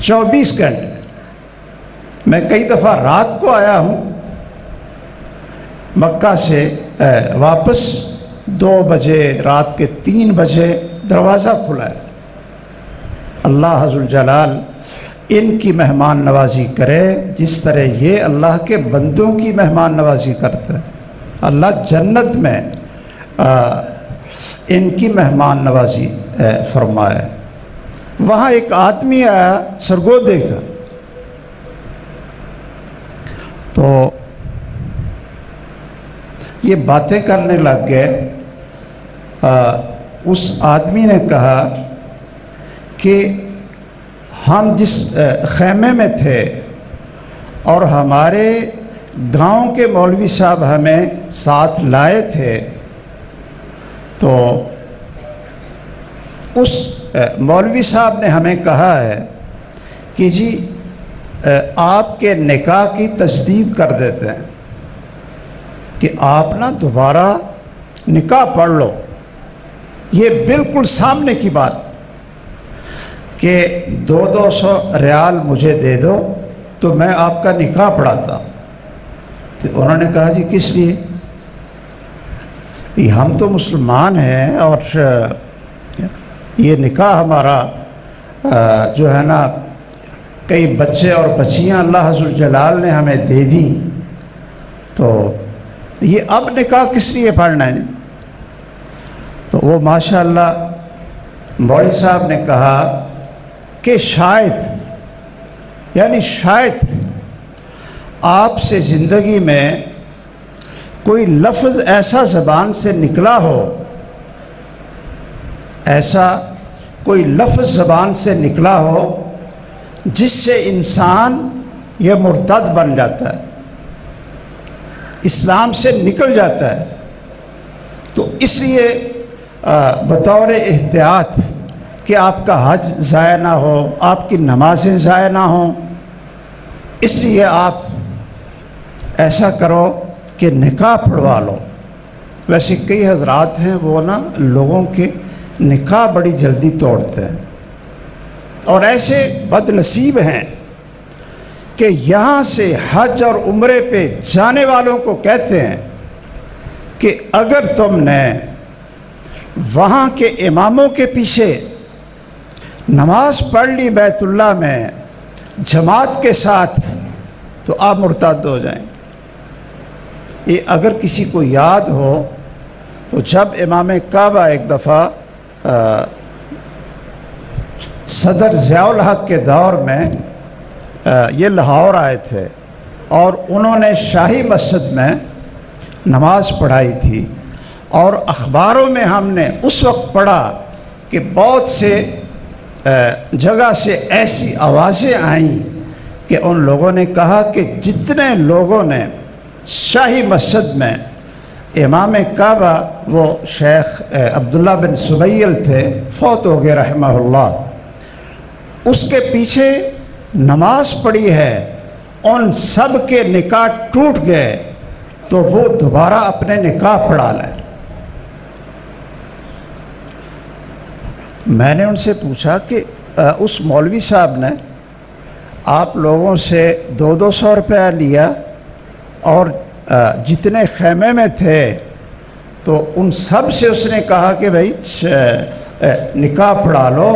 24 گھنٹے۔ میں کئی دفعہ رات کو آیا ہوں مکہ سے واپس 2 بجے، رات کے 3 بجے دروازہ کھلا ہے۔ اللہ عز الجلال ان کی مہمان نوازی کرے جس طرح یہ اللہ کے بندوں کی مہمان نوازی کرتا ہے۔ اللہ جنت میں ان کی مہمان نوازی فرمائے۔ وہاں ایک آدمی آیا سرگودے کا، تو یہ باتیں کرنے لگ گئے۔ اس آدمی نے کہا کہ ہم جس خیمے میں تھے اور ہمارے گاؤں کے مولوی صاحب ہمیں ساتھ لائے تھے، تو اس مولوی صاحب نے ہمیں کہا ہے کہ جی آپ کے نکاح کی تجدید کر دیتے ہیں کہ آپ نا دوبارہ نکاح پڑھ لو۔ یہ بالکل سامنے کی بات کہ 200 ریال مجھے دے دو تو میں آپ کا نکاح پڑھاتا۔ تو انہوں نے کہا جی کس لیے؟ ہم تو مسلمان ہیں اور یہ نکاح ہمارا جو ہے نا کئی بچے اور بچیاں اللہ عز الجلال نے ہمیں دے دی، تو یہ اب نکاح کس لیے پڑھنا ہے؟ تو وہ ماشاءاللہ مولوی صاحب نے کہا کہ شاید یعنی شاید آپ سے زندگی میں کوئی لفظ ایسا زبان سے نکلا ہو، ایسا کوئی لفظ زبان سے نکلا ہو جس سے انسان یہ مرتد بن جاتا ہے، اسلام سے نکل جاتا ہے۔ تو اس لیے بطور احتیاط کہ آپ کا حج ضائع نہ ہو، آپ کی نمازیں ضائع نہ ہوں، اس لیے آپ ایسا کرو کہ نکاح پڑھوا لو۔ ویسے کئی حضرات ہیں وہ نا لوگوں کے نکاح بڑی جلدی توڑتے ہیں، اور ایسے بد نصیب ہیں کہ یہاں سے حج اور عمرے پہ جانے والوں کو کہتے ہیں کہ اگر تم نے وہاں کے اماموں کے پیچھے نماز پڑھ لی بیت اللہ میں جماعت کے ساتھ تو آپ مرتد ہو جائیں۔ یہ اگر کسی کو یاد ہو تو جب امام کعبہ ایک دفعہ صدر ضیاء الحق کے دور میں یہ لاہور آئے تھے اور انہوں نے شاہی مسجد میں نماز پڑھائی تھی، اور اخباروں میں ہم نے اس وقت پڑھا کہ بہت سے جگہ سے ایسی آوازیں آئیں کہ ان لوگوں نے کہا کہ جتنے لوگوں نے شاہی مسجد میں امام کعبہ وہ شیخ عبداللہ بن سبیل تھے، فوت ہو گئے رحمہ اللہ، اس کے پیچھے نماز پڑھی ہے، ان سب کے نکاح ٹوٹ گئے، تو وہ دوبارہ اپنے نکاح پڑھا لیں۔ میں نے ان سے پوچھا کہ اس مولوی صاحب نے آپ لوگوں سے 200 روپیہ لیا اور جتنے خیمے میں تھے تو ان سب سے اس نے کہا کہ بھائی نکاح پڑھا لو،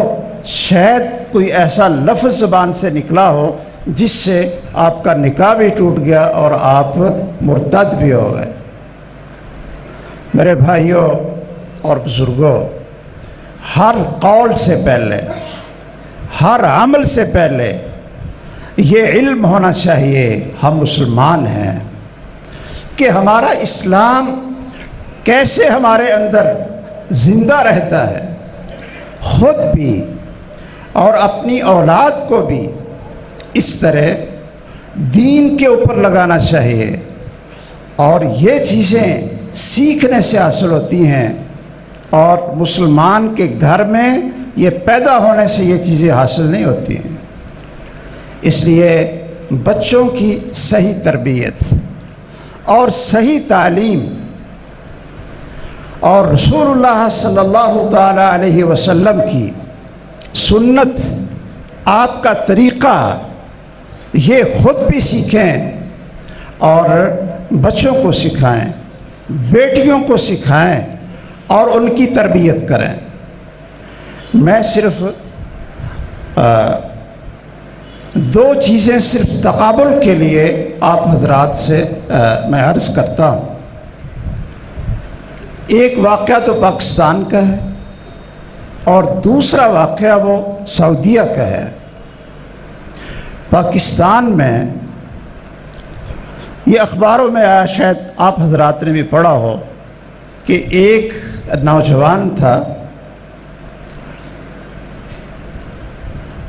شاید کوئی ایسا لفظ زبان سے نکلا ہو جس سے آپ کا نکاح بھی ٹوٹ گیا اور آپ مرتد بھی ہو گئے۔ میرے بھائیوں اور بزرگوں، ہر قول سے پہلے، ہر عمل سے پہلے یہ علم ہونا چاہیے ہم مسلمان ہیں کہ ہمارا اسلام کیسے ہمارے اندر زندہ رہتا ہے، خود بھی اور اپنی اولاد کو بھی اس طرح دین کے اوپر لگانا چاہیے، اور یہ چیزیں سیکھنے سے حاصل ہوتی ہیں، اور مسلمان کے گھر میں یہ پیدا ہونے سے یہ چیزیں حاصل نہیں ہوتی ہیں۔ اس لیے بچوں کی صحیح تربیت اور صحیح تعلیم اور رسول اللہ صلی اللہ تعالی علیہ وسلم کی سنت، آپ کا طریقہ، یہ خود بھی سیکھیں اور بچوں کو سکھائیں، بیٹیوں کو سکھائیں اور ان کی تربیت کریں۔ میں صرف دو چیزیں صرف تقابل کے لیے آپ حضرات سے میں عرض کرتا ہوں۔ ایک واقعہ تو پاکستان کا ہے اور دوسرا واقعہ وہ سعودیہ کا ہے۔ پاکستان میں یہ اخباروں میں آیا، شاید آپ حضرات نے بھی پڑھا ہو، کہ ایک نوجوان تھا،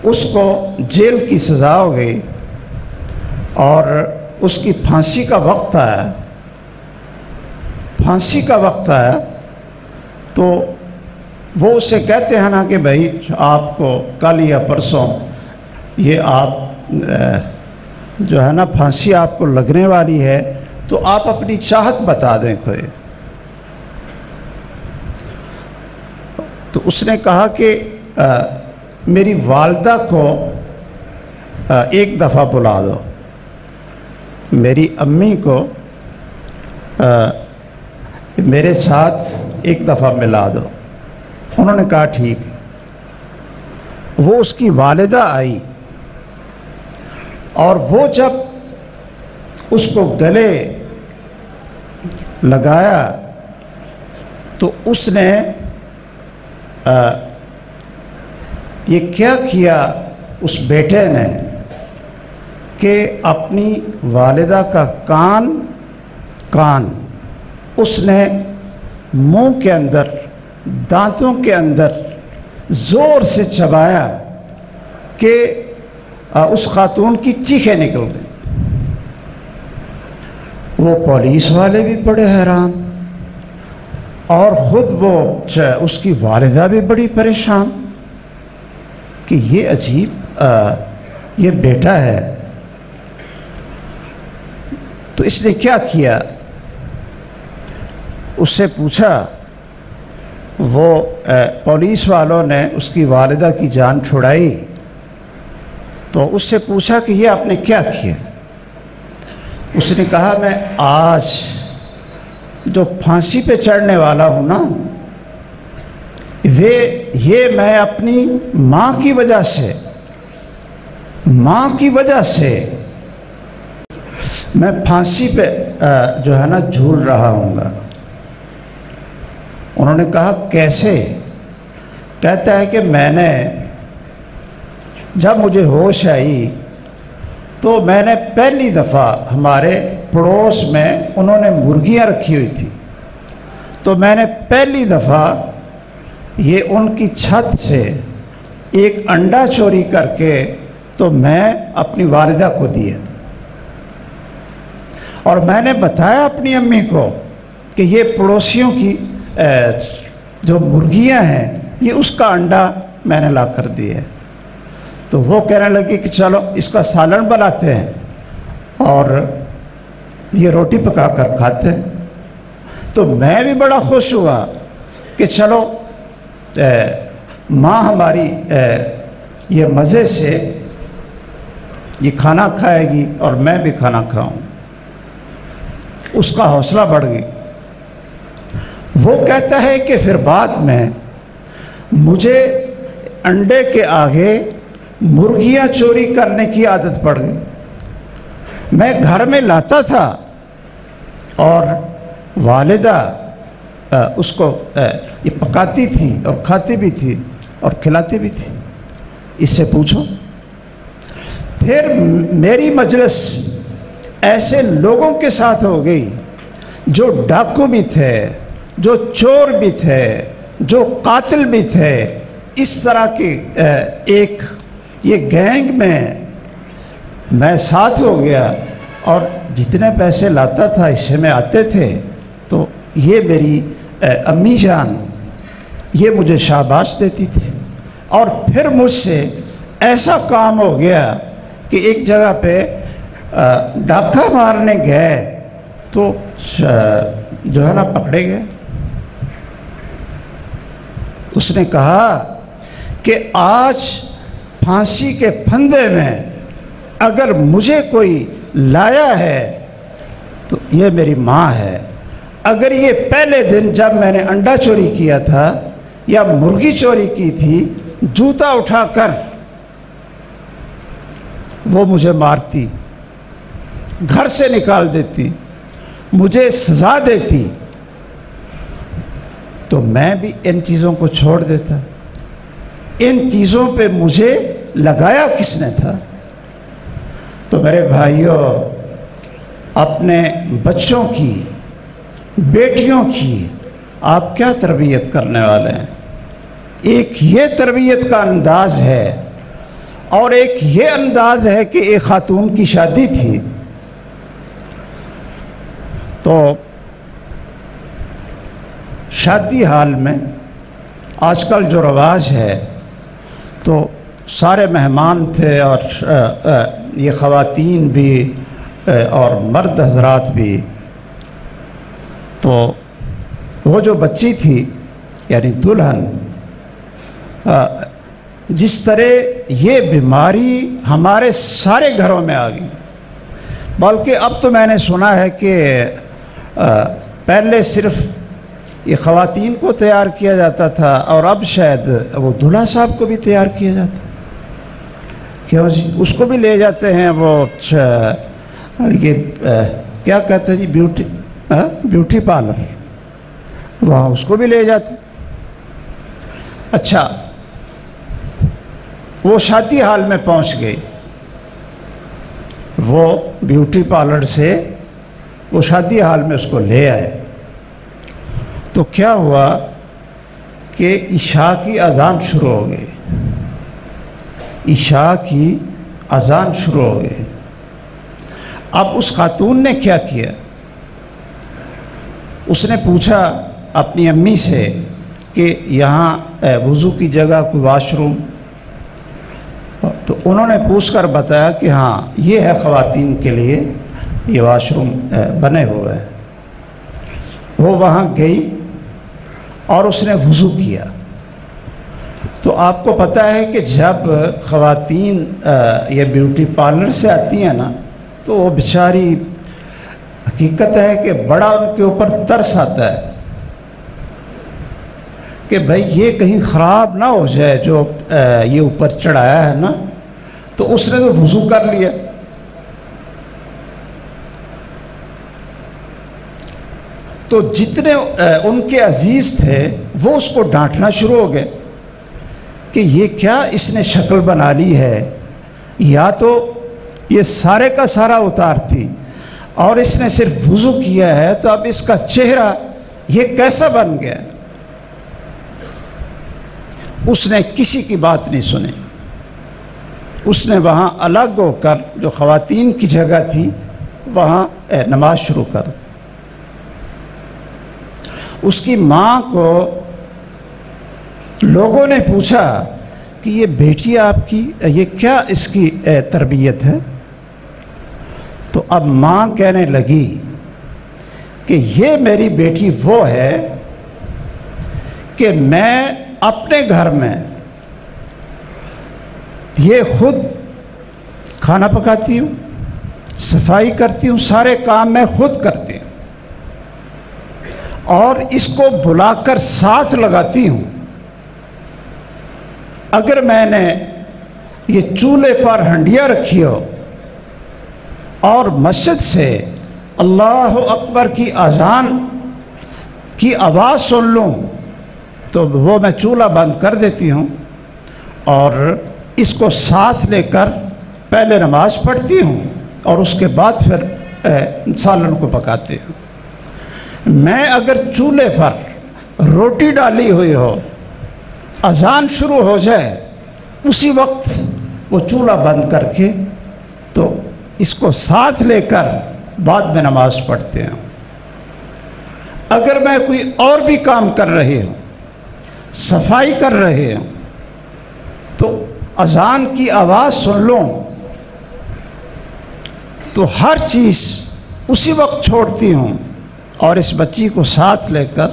اس کو جیل کی سزا ہو گئی اور اس کی پھانسی کا وقت آیا۔ پھانسی کا وقت آیا تو وہ اسے کہتے ہیں نا کہ بھائی آپ کو کل یا پرسوں یہ آپ جو ہے نا پھانسی آپ کو لگنے والی ہے، تو آپ اپنی چاہت بتا دیں کوئی۔ تو اس نے کہا کہ میری والدہ کو ایک دفعہ بلا دو، میری امی کو میرے ساتھ ایک دفعہ ملا دو۔ انہوں نے کہا ٹھیک۔ وہ اس کی والدہ آئی اور وہ جب اس کو گلے لگایا تو اس نے یہ کیا کیا اس بیٹے نے کہ اپنی والدہ کا کان اس نے منہ کے اندر، دانتوں کے اندر زور سے چبایا کہ اس خاتون کی چیخیں نکل گئیں۔ وہ پولیس والے بھی بڑے حیران اور خود وہ اس کی والدہ بھی بڑی پریشان کہ یہ عجیب یہ بیٹا ہے۔ تو اس نے کیا کیا، اس سے پوچھا، وہ پولیس والوں نے اس کی والدہ کی جان چھڑائی تو اس سے پوچھا کہ یہ آپ نے کیا کیا۔ اس نے کہا میں آج جو پھانسی پہ چڑھنے والا ہوں نا، یہ میں اپنی ماں کی وجہ سے میں پھانسی پہ جو ہے نا جھول رہا ہوں گا۔ انہوں نے کہا کیسے؟ کہتا ہے کہ میں نے جب مجھے ہوش آئی تو میں نے پہلی دفعہ ہمارے پڑوس میں انہوں نے مرغیاں رکھی ہوئی تھی، تو میں نے پہلی دفعہ یہ ان کی چھت سے ایک انڈا چوری کر کے تو میں اپنی والدہ کو دیا، اور میں نے بتایا اپنی امی کو کہ یہ پڑوسیوں کی جو مرغیاں ہیں یہ اس کا انڈا میں نے لا کر دیا ہے۔ تو وہ کہنے لگے کہ چلو اس کا سالن بناتے ہیں اور یہ روٹی پکا کر کھاتے ہیں۔ تو میں بھی بڑا خوش ہوا کہ چلو ماں ہماری یہ مزے سے یہ کھانا کھائے گی اور میں بھی کھانا کھاؤں۔ اس کا حوصلہ بڑھ گئی۔ وہ کہتا ہے کہ پھر بعد میں مجھے انڈے کے آگے مرغیاں چوری کرنے کی عادت پڑ گئی۔ میں گھر میں لاتا تھا اور والدہ اس کو یہ پکاتی تھی اور کھاتی بھی تھی اور کھلاتی بھی تھی۔ اس سے پوچھو۔ پھر میری مجلس ایسے لوگوں کے ساتھ ہو گئی جو ڈاکو بھی تھے، جو چور بھی تھے، جو قاتل بھی تھے۔ اس طرح کی ایک یہ گینگ میں ساتھ ہو گیا، اور جتنے پیسے لاتا تھا حصے میں آتے تھے، تو یہ میری امی جان یہ مجھے شاباش دیتی تھی۔ اور پھر مجھ سے ایسا کام ہو گیا کہ ایک جگہ پہ ڈاکہ مارنے گئے تو جو ہے نا پکڑے گئے. اس نے کہا کہ آج پھانسی کے پھندے میں اگر مجھے کوئی لایا ہے تو یہ میری ماں ہے. اگر یہ پہلے دن جب میں نے انڈا چوری کیا تھا یا مرغی چوری کی تھی جوتا اٹھا کر وہ مجھے مارتی، گھر سے نکال دیتی، مجھے سزا دیتی، تو میں بھی ان چیزوں کو چھوڑ دیتا. ان چیزوں پہ مجھے لگایا کس نے تھا؟ تو میرے بھائیوں، اپنے بچوں کی، بیٹیوں کی آپ کیا تربیت کرنے والے ہیں؟ ایک یہ تربیت کا انداز ہے اور ایک یہ انداز ہے کہ ایک خاتون کی شادی تھی تو شادی حال میں آج کل جو رواج ہے تو سارے مہمان تھے اور یہ خواتین بھی اور مرد حضرات بھی. تو وہ جو بچی تھی یعنی دلہن، جس طرح یہ بیماری ہمارے سارے گھروں میں آ گئی، بلکہ اب تو میں نے سنا ہے کہ پہلے صرف یہ خواتین کو تیار کیا جاتا تھا اور اب شاید وہ دلہا صاحب کو بھی تیار کیا جاتا ہے. کیوں جی؟ اس کو بھی لے جاتے ہیں وہ یہ کیا کہتے ہیں جی، بیوٹی پارلر، وہاں اس کو بھی لے جاتے. اچھا، وہ شادی حال میں پہنچ گئی، وہ بیوٹی پارلر سے وہ شادی حال میں اس کو لے آئے. تو کیا ہوا کہ عشاء کی اذان شروع ہو گئی. عشاء کی اذان شروع ہو گئی. اب اس خاتون نے کیا کیا؟ اس نے پوچھا اپنی امی سے کہ یہاں وضو کی جگہ کوئی واش روم؟ تو انہوں نے پوچھ کر بتایا کہ ہاں یہ ہے خواتین کے لیے یہ واش روم بنے ہوئے ہیں. وہ وہاں گئی اور اس نے وضو کیا. تو آپ کو پتہ ہے کہ جب خواتین یہ بیوٹی پارلر سے آتی ہیں نا تو وہ بیچاری، حقیقت ہے کہ بڑا ان کے اوپر ترس آتا ہے کہ بھائی یہ کہیں خراب نہ ہو جائے جو یہ اوپر چڑھایا ہے نا. تو اس نے تو وضو کر لیا. تو جتنے ان کے عزیز تھے وہ اس کو ڈانٹنا شروع ہو گئے کہ یہ کیا اس نے شکل بنا لی ہے، یا تو یہ سارے کا سارا اتارتی اور اس نے صرف وضو کیا ہے تو اب اس کا چہرہ یہ کیسا بن گیا. اس نے کسی کی بات نہیں سنی. اس نے وہاں الگ ہو کر جو خواتین کی جگہ تھی وہاں نماز شروع کر. اس کی ماں کو لوگوں نے پوچھا کہ یہ بیٹی آپ کی یہ کیا اس کی تربیت ہے؟ تو اب ماں کہنے لگی کہ یہ میری بیٹی وہ ہے کہ میں اپنے گھر میں یہ خود کھانا پکاتی ہوں، صفائی کرتی ہوں، سارے کام میں خود کرتی ہوں اور اس کو بلا کر ساتھ لگاتی ہوں. اگر میں نے یہ چولہے پر ہنڈیا رکھی ہو اور مسجد سے اللہ اکبر کی اذان کی آواز سن لوں تو وہ میں چولہا بند کر دیتی ہوں اور اس کو ساتھ لے کر پہلے نماز پڑھتی ہوں اور اس کے بعد پھر سالن کو پکاتی ہوں. میں اگر چولہے پر روٹی ڈالی ہوئی ہو، اذان شروع ہو جائے، اسی وقت وہ چولہا بند کر کے تو اس کو ساتھ لے کر بعد میں نماز پڑھتے ہیں. اگر میں کوئی اور بھی کام کر رہی ہوں، صفائی کر رہے ہوں، تو اذان کی آواز سن لوں تو ہر چیز اسی وقت چھوڑتی ہوں اور اس بچی کو ساتھ لے کر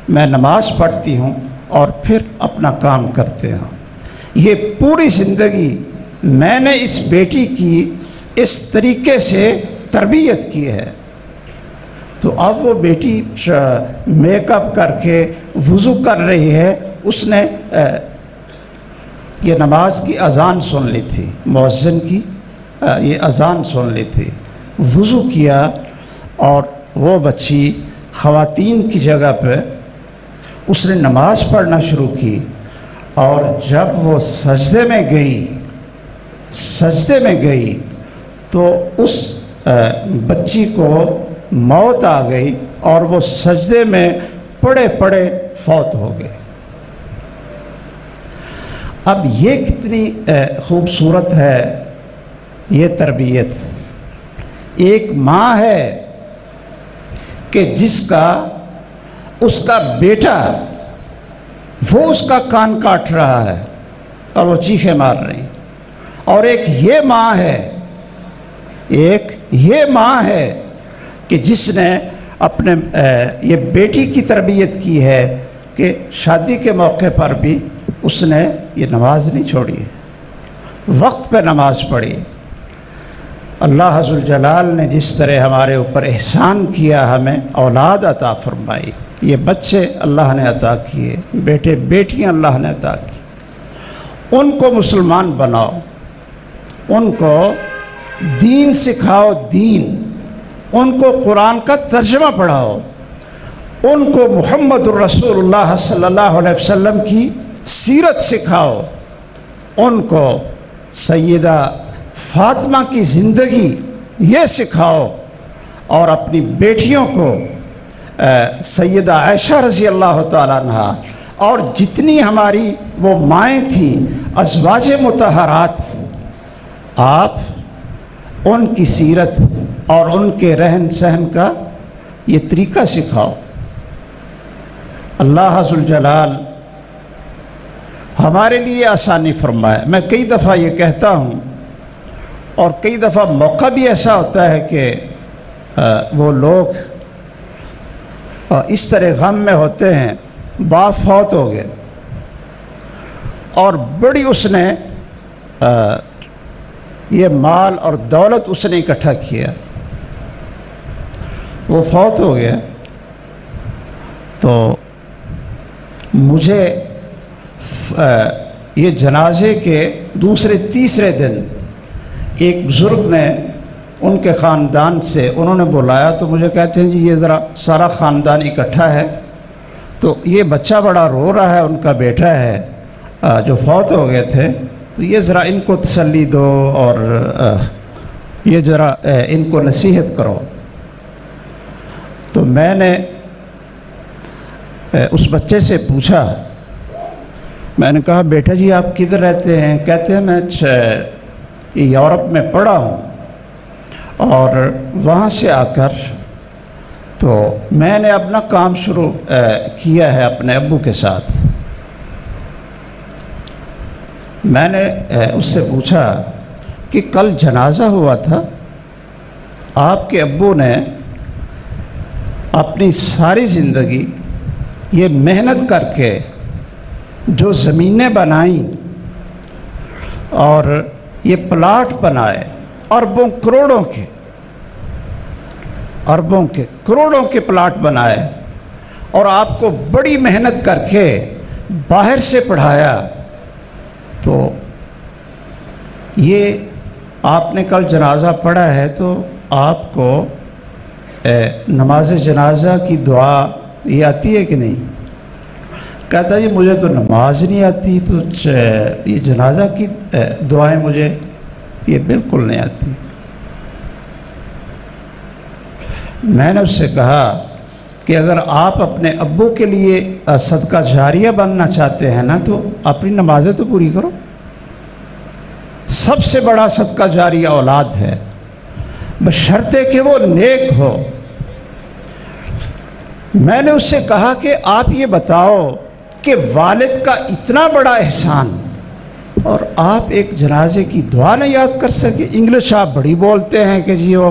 میں نماز پڑھتی ہوں اور پھر اپنا کام کرتے ہوں۔ یہ پوری زندگی میں نے اس بیٹی کی اس طریقے سے تربیت کی ہے۔ تو اب وہ بیٹی میک اپ کر کے وضو کر رہی ہے، اس نے یہ نماز کی اذان سن لی تھی، مؤذن کی یہ اذان سن لی تھی، وضو کیا، اور وہ بچی خواتین کی جگہ پہ اس نے نماز پڑھنا شروع کی، اور جب وہ سجدے میں گئی تو اس بچی کو موت آ گئی اور وہ سجدے میں پڑے پڑے فوت ہو گئے۔ اب یہ کتنی خوبصورت ہے یہ تربیت۔ ایک ماں ہے کہ جس کا اس کا بیٹا وہ اس کا کان کاٹ رہا ہے اور وہ چیخیں مار رہی ہیں، اور ایک یہ ماں ہے کہ جس نے اپنے یہ بیٹی کی تربیت کی ہے کہ شادی کے موقع پر بھی اس نے یہ نماز نہیں چھوڑی ہے، وقت پہ نماز پڑھی۔ اللہ ذوالجلال نے جس طرح ہمارے اوپر احسان کیا، ہمیں اولاد عطا فرمائی، یہ بچے اللہ نے عطا کیے، بیٹے بیٹیاں اللہ نے عطا کی، ان کو مسلمان بناؤ، ان کو دین سکھاؤ، دین، ان کو قرآن کا ترجمہ پڑھاؤ، ان کو محمد الرسول اللہ صلی اللہ علیہ وسلم کی سیرت سکھاؤ، ان کو سیدہ فاطمہ کی زندگی یہ سکھاؤ، اور اپنی بیٹیوں کو سیدہ عائشہ رضی اللہ تعالیٰ عنہ اور جتنی ہماری وہ مائیں تھیں ازواج مطہرات، آپ ان کی سیرت اور ان کے رہن سہن کا یہ طریقہ سکھاؤ۔ اللہ ذوالجلال ہمارے لیے آسانی فرمائے۔ میں کئی دفعہ یہ کہتا ہوں، اور کئی دفعہ موقع بھی ایسا ہوتا ہے کہ وہ لوگ اس طرح غم میں ہوتے ہیں، باپ فوت ہو گئے اور بڑی اس نے یہ مال اور دولت اس نے اکٹھا کیا، وہ فوت ہو گیا، تو مجھے یہ جنازے کے دوسرے تیسرے دن ایک بزرگ نے ان کے خاندان سے انہوں نے بلایا، تو مجھے کہتے ہیں جی یہ ذرا سارا خاندان اکٹھا ہے، تو یہ بچہ بڑا رو رہا ہے، ان کا بیٹا ہے جو فوت ہو گئے تھے، تو یہ ذرا ان کو تسلی دو اور یہ ذرا ان کو نصیحت کرو۔ تو میں نے اس بچے سے پوچھا، میں نے کہا بیٹا جی آپ کدھر رہتے ہیں؟ کہتے ہیں میں یورپ میں پڑھا ہوں، اور وہاں سے آ کر تو میں نے اپنا کام شروع کیا ہے اپنے ابو کے ساتھ۔ میں نے اس سے پوچھا کہ کل جنازہ ہوا تھا، آپ کے ابو نے اپنی ساری زندگی یہ محنت کر کے جو زمینیں بنائیں اور یہ پلاٹ بنائے، اربوں کروڑوں کے پلاٹ بنائے، اور آپ کو بڑی محنت کر کے باہر سے پڑھایا، تو یہ آپ نے کل جنازہ پڑھا ہے تو آپ کو نماز جنازہ کی دعا یہ آتی ہے کہ نہیں؟ کہتا ہے جی مجھے تو نماز نہیں آتی، تو یہ جنازہ کی دعائیں مجھے یہ بالکل نہیں آتی۔ میں نے اس سے کہا کہ اگر آپ اپنے ابو کے لیے صدقہ جاریہ بننا چاہتے ہیں نا، تو اپنی نمازیں تو پوری کرو۔ سب سے بڑا صدقہ جاریہ اولاد ہے، بشرطے کہ وہ نیک ہو۔ میں نے اس سے کہا کہ آپ یہ بتاؤ کہ والد کا اتنا بڑا احسان اور آپ ایک جنازے کی دعا نہیں یاد کر سکے؟ انگلش آپ بڑی بولتے ہیں کہ جی وہ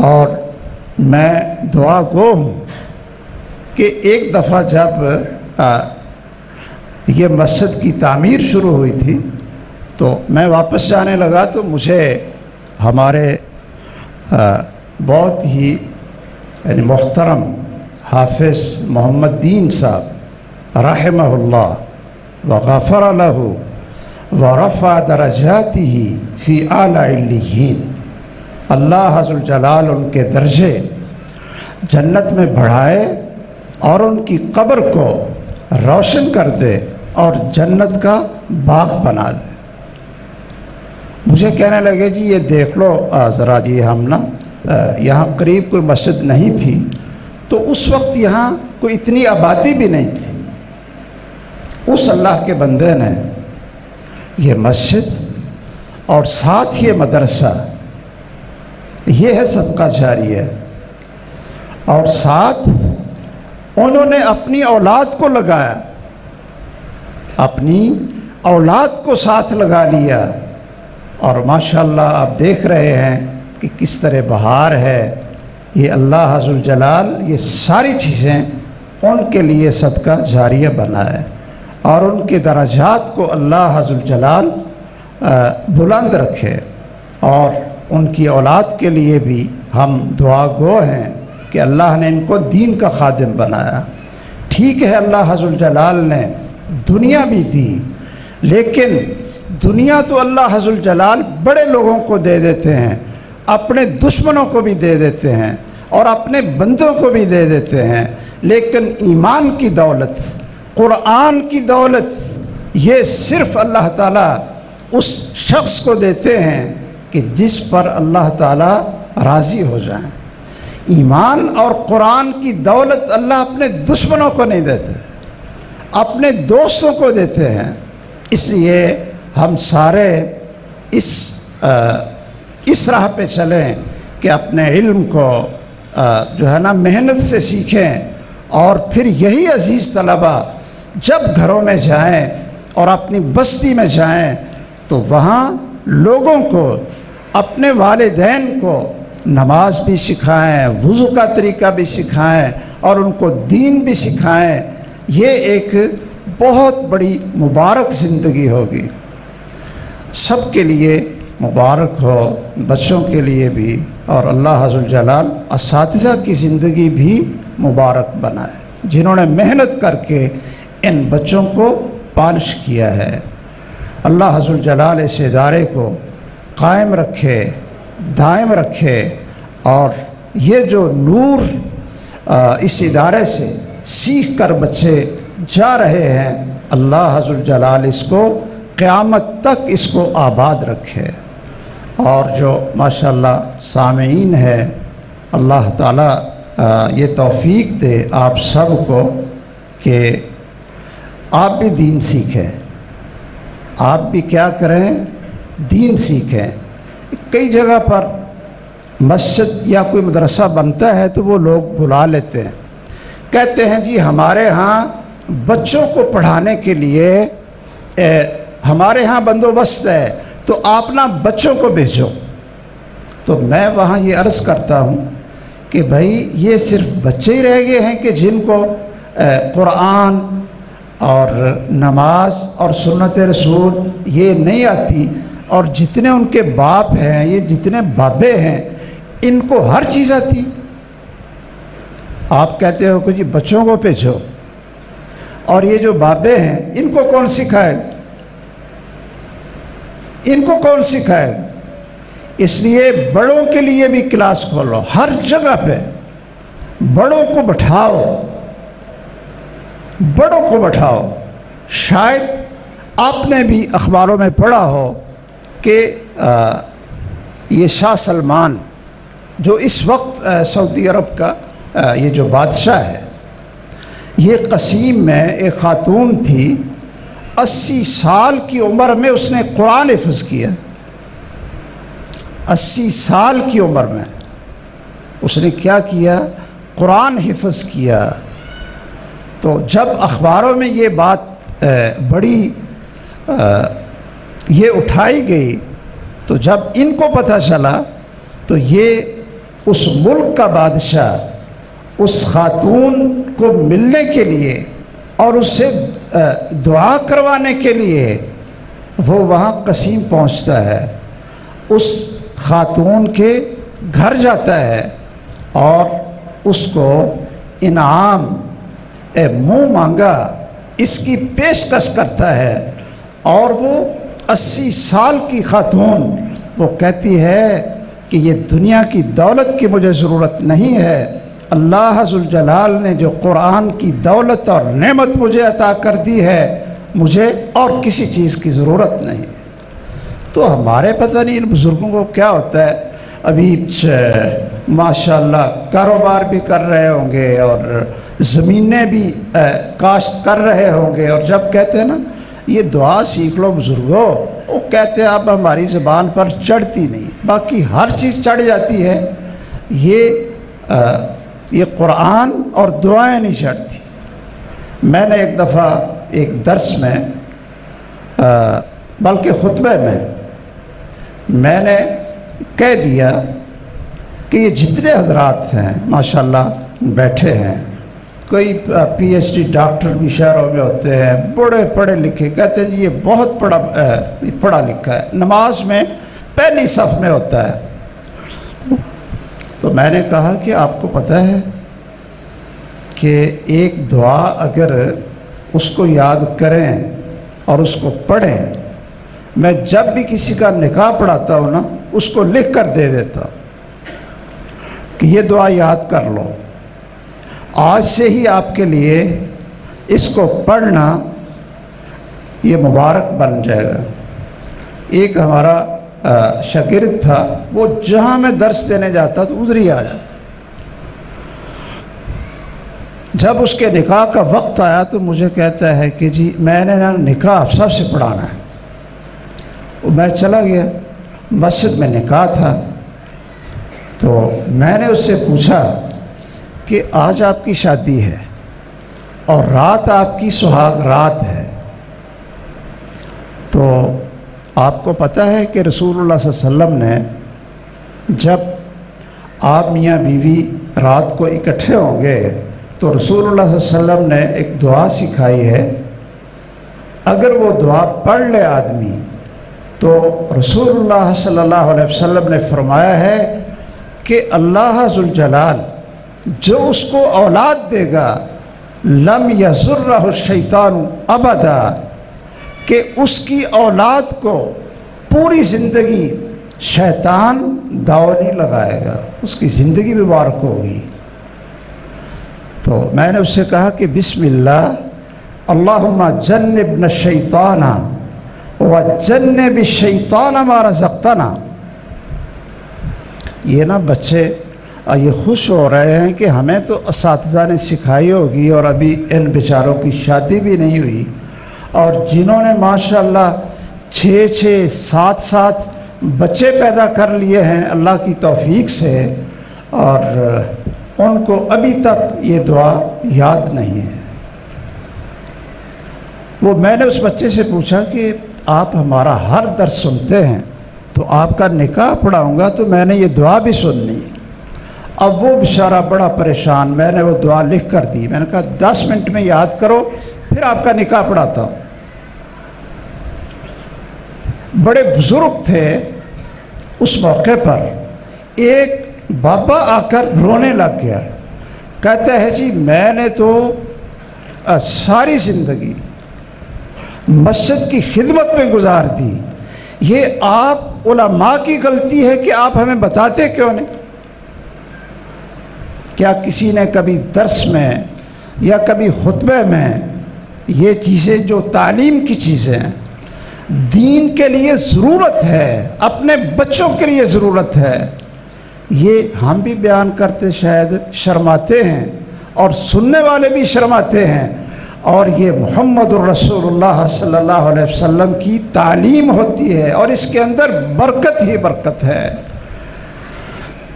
اور میں دعا گو ہوں کہ ایک دفعہ جب یہ مسجد کی تعمیر شروع ہوئی تھی تو میں واپس جانے لگا تو مجھے ہمارے بہت ہی یعنی محترم حافظ محمد دین صاحب رحمہ اللہ وغفر له ورفع درجاتہ فی اعلی علیین، اللہ عز الجلال ان کے درجے جنت میں بڑھائے اور ان کی قبر کو روشن کر دے اور جنت کا باغ بنا دے۔ مجھے کہنے لگے جی یہ دیکھ لو ذرا جی، ہم نا یہاں قریب کوئی مسجد نہیں تھی تو اس وقت یہاں کوئی اتنی آبادی بھی نہیں تھی، اس اللہ کے بندے نے یہ مسجد اور ساتھ یہ مدرسہ، یہ ہے صدقہ جاریہ، اور ساتھ انہوں نے اپنی اولاد کو لگایا، اپنی اولاد کو ساتھ لگا لیا، اور ماشاءاللہ آپ دیکھ رہے ہیں کہ کس طرح بہار ہے۔ یہ اللہ عز الجلال یہ ساری چیزیں ان کے لیے صدقہ جاریہ بنائے، اور ان کے درجات کو اللہ عز الجلال بلند رکھے، اور ان کی اولاد کے لیے بھی ہم دعا گو ہیں کہ اللہ نے ان کو دین کا خادم بنایا۔ ٹھیک ہے اللہ عز الجلال نے دنیا بھی دی، لیکن دنیا تو اللہ عز الجلال بڑے لوگوں کو دے دیتے ہیں، اپنے دشمنوں کو بھی دے دیتے ہیں اور اپنے بندوں کو بھی دے دیتے ہیں، لیکن ایمان کی دولت، قرآن کی دولت، یہ صرف اللہ تعالیٰ اس شخص کو دیتے ہیں کہ جس پر اللہ تعالیٰ راضی ہو جائیں۔ ایمان اور قرآن کی دولت اللہ اپنے دشمنوں کو نہیں دیتے، اپنے دوستوں کو دیتے ہیں۔ اس لیے ہم سارے اس راہ پہ چلیں کہ اپنے علم کو جو ہے نا محنت سے سیکھیں، اور پھر یہی عزیز طلبہ جب گھروں میں جائیں اور اپنی بستی میں جائیں تو وہاں لوگوں کو، اپنے والدین کو نماز بھی سکھائیں، وضو کا طریقہ بھی سکھائیں، اور ان کو دین بھی سکھائیں۔ یہ ایک بہت بڑی مبارک زندگی ہوگی، سب کے لیے مبارک ہو، بچوں کے لیے بھی، اور اللہ عز الجلال اساتذہ کی زندگی بھی مبارک بنائے جنہوں نے محنت کر کے ان بچوں کو پالش کیا ہے۔ اللہ عز الجلال اس ادارے کو قائم رکھے، دائم رکھے، اور یہ جو نور اس ادارے سے سیکھ کر بچے جا رہے ہیں، اللہ عز الجلال اس کو قیامت تک اس کو آباد رکھے۔ اور جو ماشاءاللہ سامعین ہے، اللہ تعالیٰ یہ توفیق دے آپ سب کو کہ آپ بھی دین سیکھیں، آپ بھی کیا کریں، دین سیکھیں۔ کئی جگہ پر مسجد یا کوئی مدرسہ بنتا ہے تو وہ لوگ بلا لیتے ہیں، کہتے ہیں جی ہمارے ہاں بچوں کو پڑھانے کے لیے ہمارے ہاں بندوبست ہے تو آپ نا بچوں کو بھیجو۔ تو میں وہاں یہ عرض کرتا ہوں کہ بھائی یہ صرف بچے ہی رہ گئے ہیں کہ جن کو قرآن اور نماز اور سنت رسول یہ نہیں آتی، اور جتنے ان کے باپ ہیں، یہ جتنے بابے ہیں، ان کو ہر چیز آتی۔ آپ کہتے ہو کہ جی بچوں کو بھیجو، اور یہ جو بابے ہیں ان کو کون سکھائے گا؟ ان کو کون سکھائے گا؟ اس لیے بڑوں کے لیے بھی کلاس کھولو، ہر جگہ پہ بڑوں کو بٹھاؤ، بڑوں کو بٹھاؤ۔ شاید آپ نے بھی اخباروں میں پڑھا ہو کہ یہ شاہ سلمان جو اس وقت سعودی عرب کا یہ جو بادشاہ ہے، یہ قصیم میں ایک خاتون تھی، 80 سال کی عمر میں اس نے قرآن حفظ کیا۔ 80 سال کی عمر میں اس نے کیا کیا؟ قرآن حفظ کیا۔ تو جب اخباروں میں یہ بات بڑی یہ اٹھائی گئی، تو جب ان کو پتہ چلا تو یہ اس ملک کا بادشاہ اس خاتون کو ملنے کے لیے اور اس سے دعا کروانے کے لیے وہ وہاں قصیم پہنچتا ہے، اس خاتون کے گھر جاتا ہے اور اس کو انعام منہ مانگا اس کی پیشکش کرتا ہے، اور وہ 80 سال کی خاتون وہ کہتی ہے کہ یہ دنیا کی دولت کی مجھے ضرورت نہیں ہے، اللہ ذوالجلال نے جو قرآن کی دولت اور نعمت مجھے عطا کر دی ہے مجھے اور کسی چیز کی ضرورت نہیں ہے۔ تو ہمارے پتہ نہیں ان بزرگوں کو کیا ہوتا ہے، ابھی ماشاءاللہ کاروبار بھی کر رہے ہوں گے اور زمینیں بھی کاشت کر رہے ہوں گے، اور جب کہتے ہیں نا یہ دعا سیکھ لو بزرگوں، وہ کہتے ہیں اب ہماری زبان پر چڑھتی نہیں، باقی ہر چیز چڑھ جاتی ہے، یہ قرآن اور دعائیں نہیں چڑھتی۔ میں نے ایک دفعہ ایک درس میں بلکہ خطبے میں نے کہہ دیا کہ یہ جتنے حضرات ہیں ماشاءاللہ بیٹھے ہیں، کوئی پی ایچ ڈی ڈاکٹر بھی شہروں میں ہوتے ہیں، بڑے پڑھے لکھے، کہتے ہیں جی یہ بہت پڑھا لکھا ہے، نماز میں پہلی صف میں ہوتا ہے۔ تو میں نے کہا کہ آپ کو پتہ ہے کہ ایک دعا اگر اس کو یاد کریں اور اس کو پڑھیں، میں جب بھی کسی کا نکاح پڑھاتا ہوں نا اس کو لکھ کر دے دیتا ہوں کہ یہ دعا یاد کر لو، آج سے ہی آپ کے لیے اس کو پڑھنا یہ مبارک بن جائے گا۔ ایک ہمارا شاگرد تھا، وہ جہاں میں درس دینے جاتا تو ادھر ہی آ جاتا، جب اس کے نکاح کا وقت آیا تو مجھے کہتا ہے کہ جی میں نے نا نکاح سب سے پڑھانا ہے۔ میں چلا گیا، مسجد میں نکاح تھا، تو میں نے اس سے پوچھا کہ آج آپ کی شادی ہے اور رات آپ کی سہاگ رات ہے، تو آپ کو پتہ ہے کہ رسول اللہ صلی اللہ علیہ وسلم نے جب آپ میاں بیوی رات کو اکٹھے ہوں گے تو رسول اللہ صلی اللہ علیہ وسلم نے ایک دعا سکھائی ہے، اگر وہ دعا پڑھ لے آدمی تو رسول اللہ صلی اللہ علیہ وسلم نے فرمایا ہے کہ اللہ ذوالجلال جو اس کو اولاد دے گا لم یضرہ الشیطان ابدا، کہ اس کی اولاد کو پوری زندگی شیطان داؤ نہیں لگائے گا، اس کی زندگی مبارک ہوگی۔ تو میں نے اس سے کہا کہ بسم اللہ اللہم جنبنا الشیطان وجنب الشیطان ما رزقتنا۔ یہ نا بچے یہ خوش ہو رہے ہیں کہ ہمیں تو اساتذہ نے سکھائی ہوگی اور ابھی ان بیچاروں کی شادی بھی نہیں ہوئی، اور جنہوں نے ماشاءاللہ 6 7 بچے پیدا کر لیے ہیں اللہ کی توفیق سے، اور ان کو ابھی تک یہ دعا یاد نہیں ہے۔ وہ میں نے اس بچے سے پوچھا کہ آپ ہمارا ہر درس سنتے ہیں تو آپ کا نکاح پڑھاؤں گا تو میں نے یہ دعا بھی سننی۔ اب وہ بیچارہ بڑا پریشان، میں نے وہ دعا لکھ کر دی، میں نے کہا 10 منٹ میں یاد کرو پھر آپ کا نکاح پڑھاتا ہوں۔ بڑے بزرگ تھے، اس موقع پر ایک بابا آ کر رونے لگ گیا، کہتا ہے جی میں نے تو ساری زندگی مسجد کی خدمت میں گزار دی، یہ آپ علماء کی غلطی ہے کہ آپ ہمیں بتاتے کیوں نہیں؟ کیا کسی نے کبھی درس میں یا کبھی خطبے میں یہ چیزیں جو تعلیم کی چیزیں دین کے لیے ضرورت ہے، اپنے بچوں کے لیے ضرورت ہے، یہ ہم بھی بیان کرتے شاید شرماتے ہیں اور سننے والے بھی شرماتے ہیں، اور یہ محمد الرسول اللہ صلی اللہ علیہ وسلم کی تعلیم ہوتی ہے اور اس کے اندر برکت ہی برکت ہے۔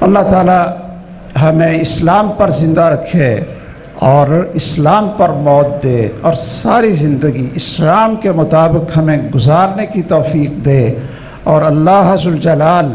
اللہ تعالی ہمیں اسلام پر زندہ رکھے اور اسلام پر موت دے، اور ساری زندگی اسلام کے مطابق ہمیں گزارنے کی توفیق دے، اور اللہ ذوالجلال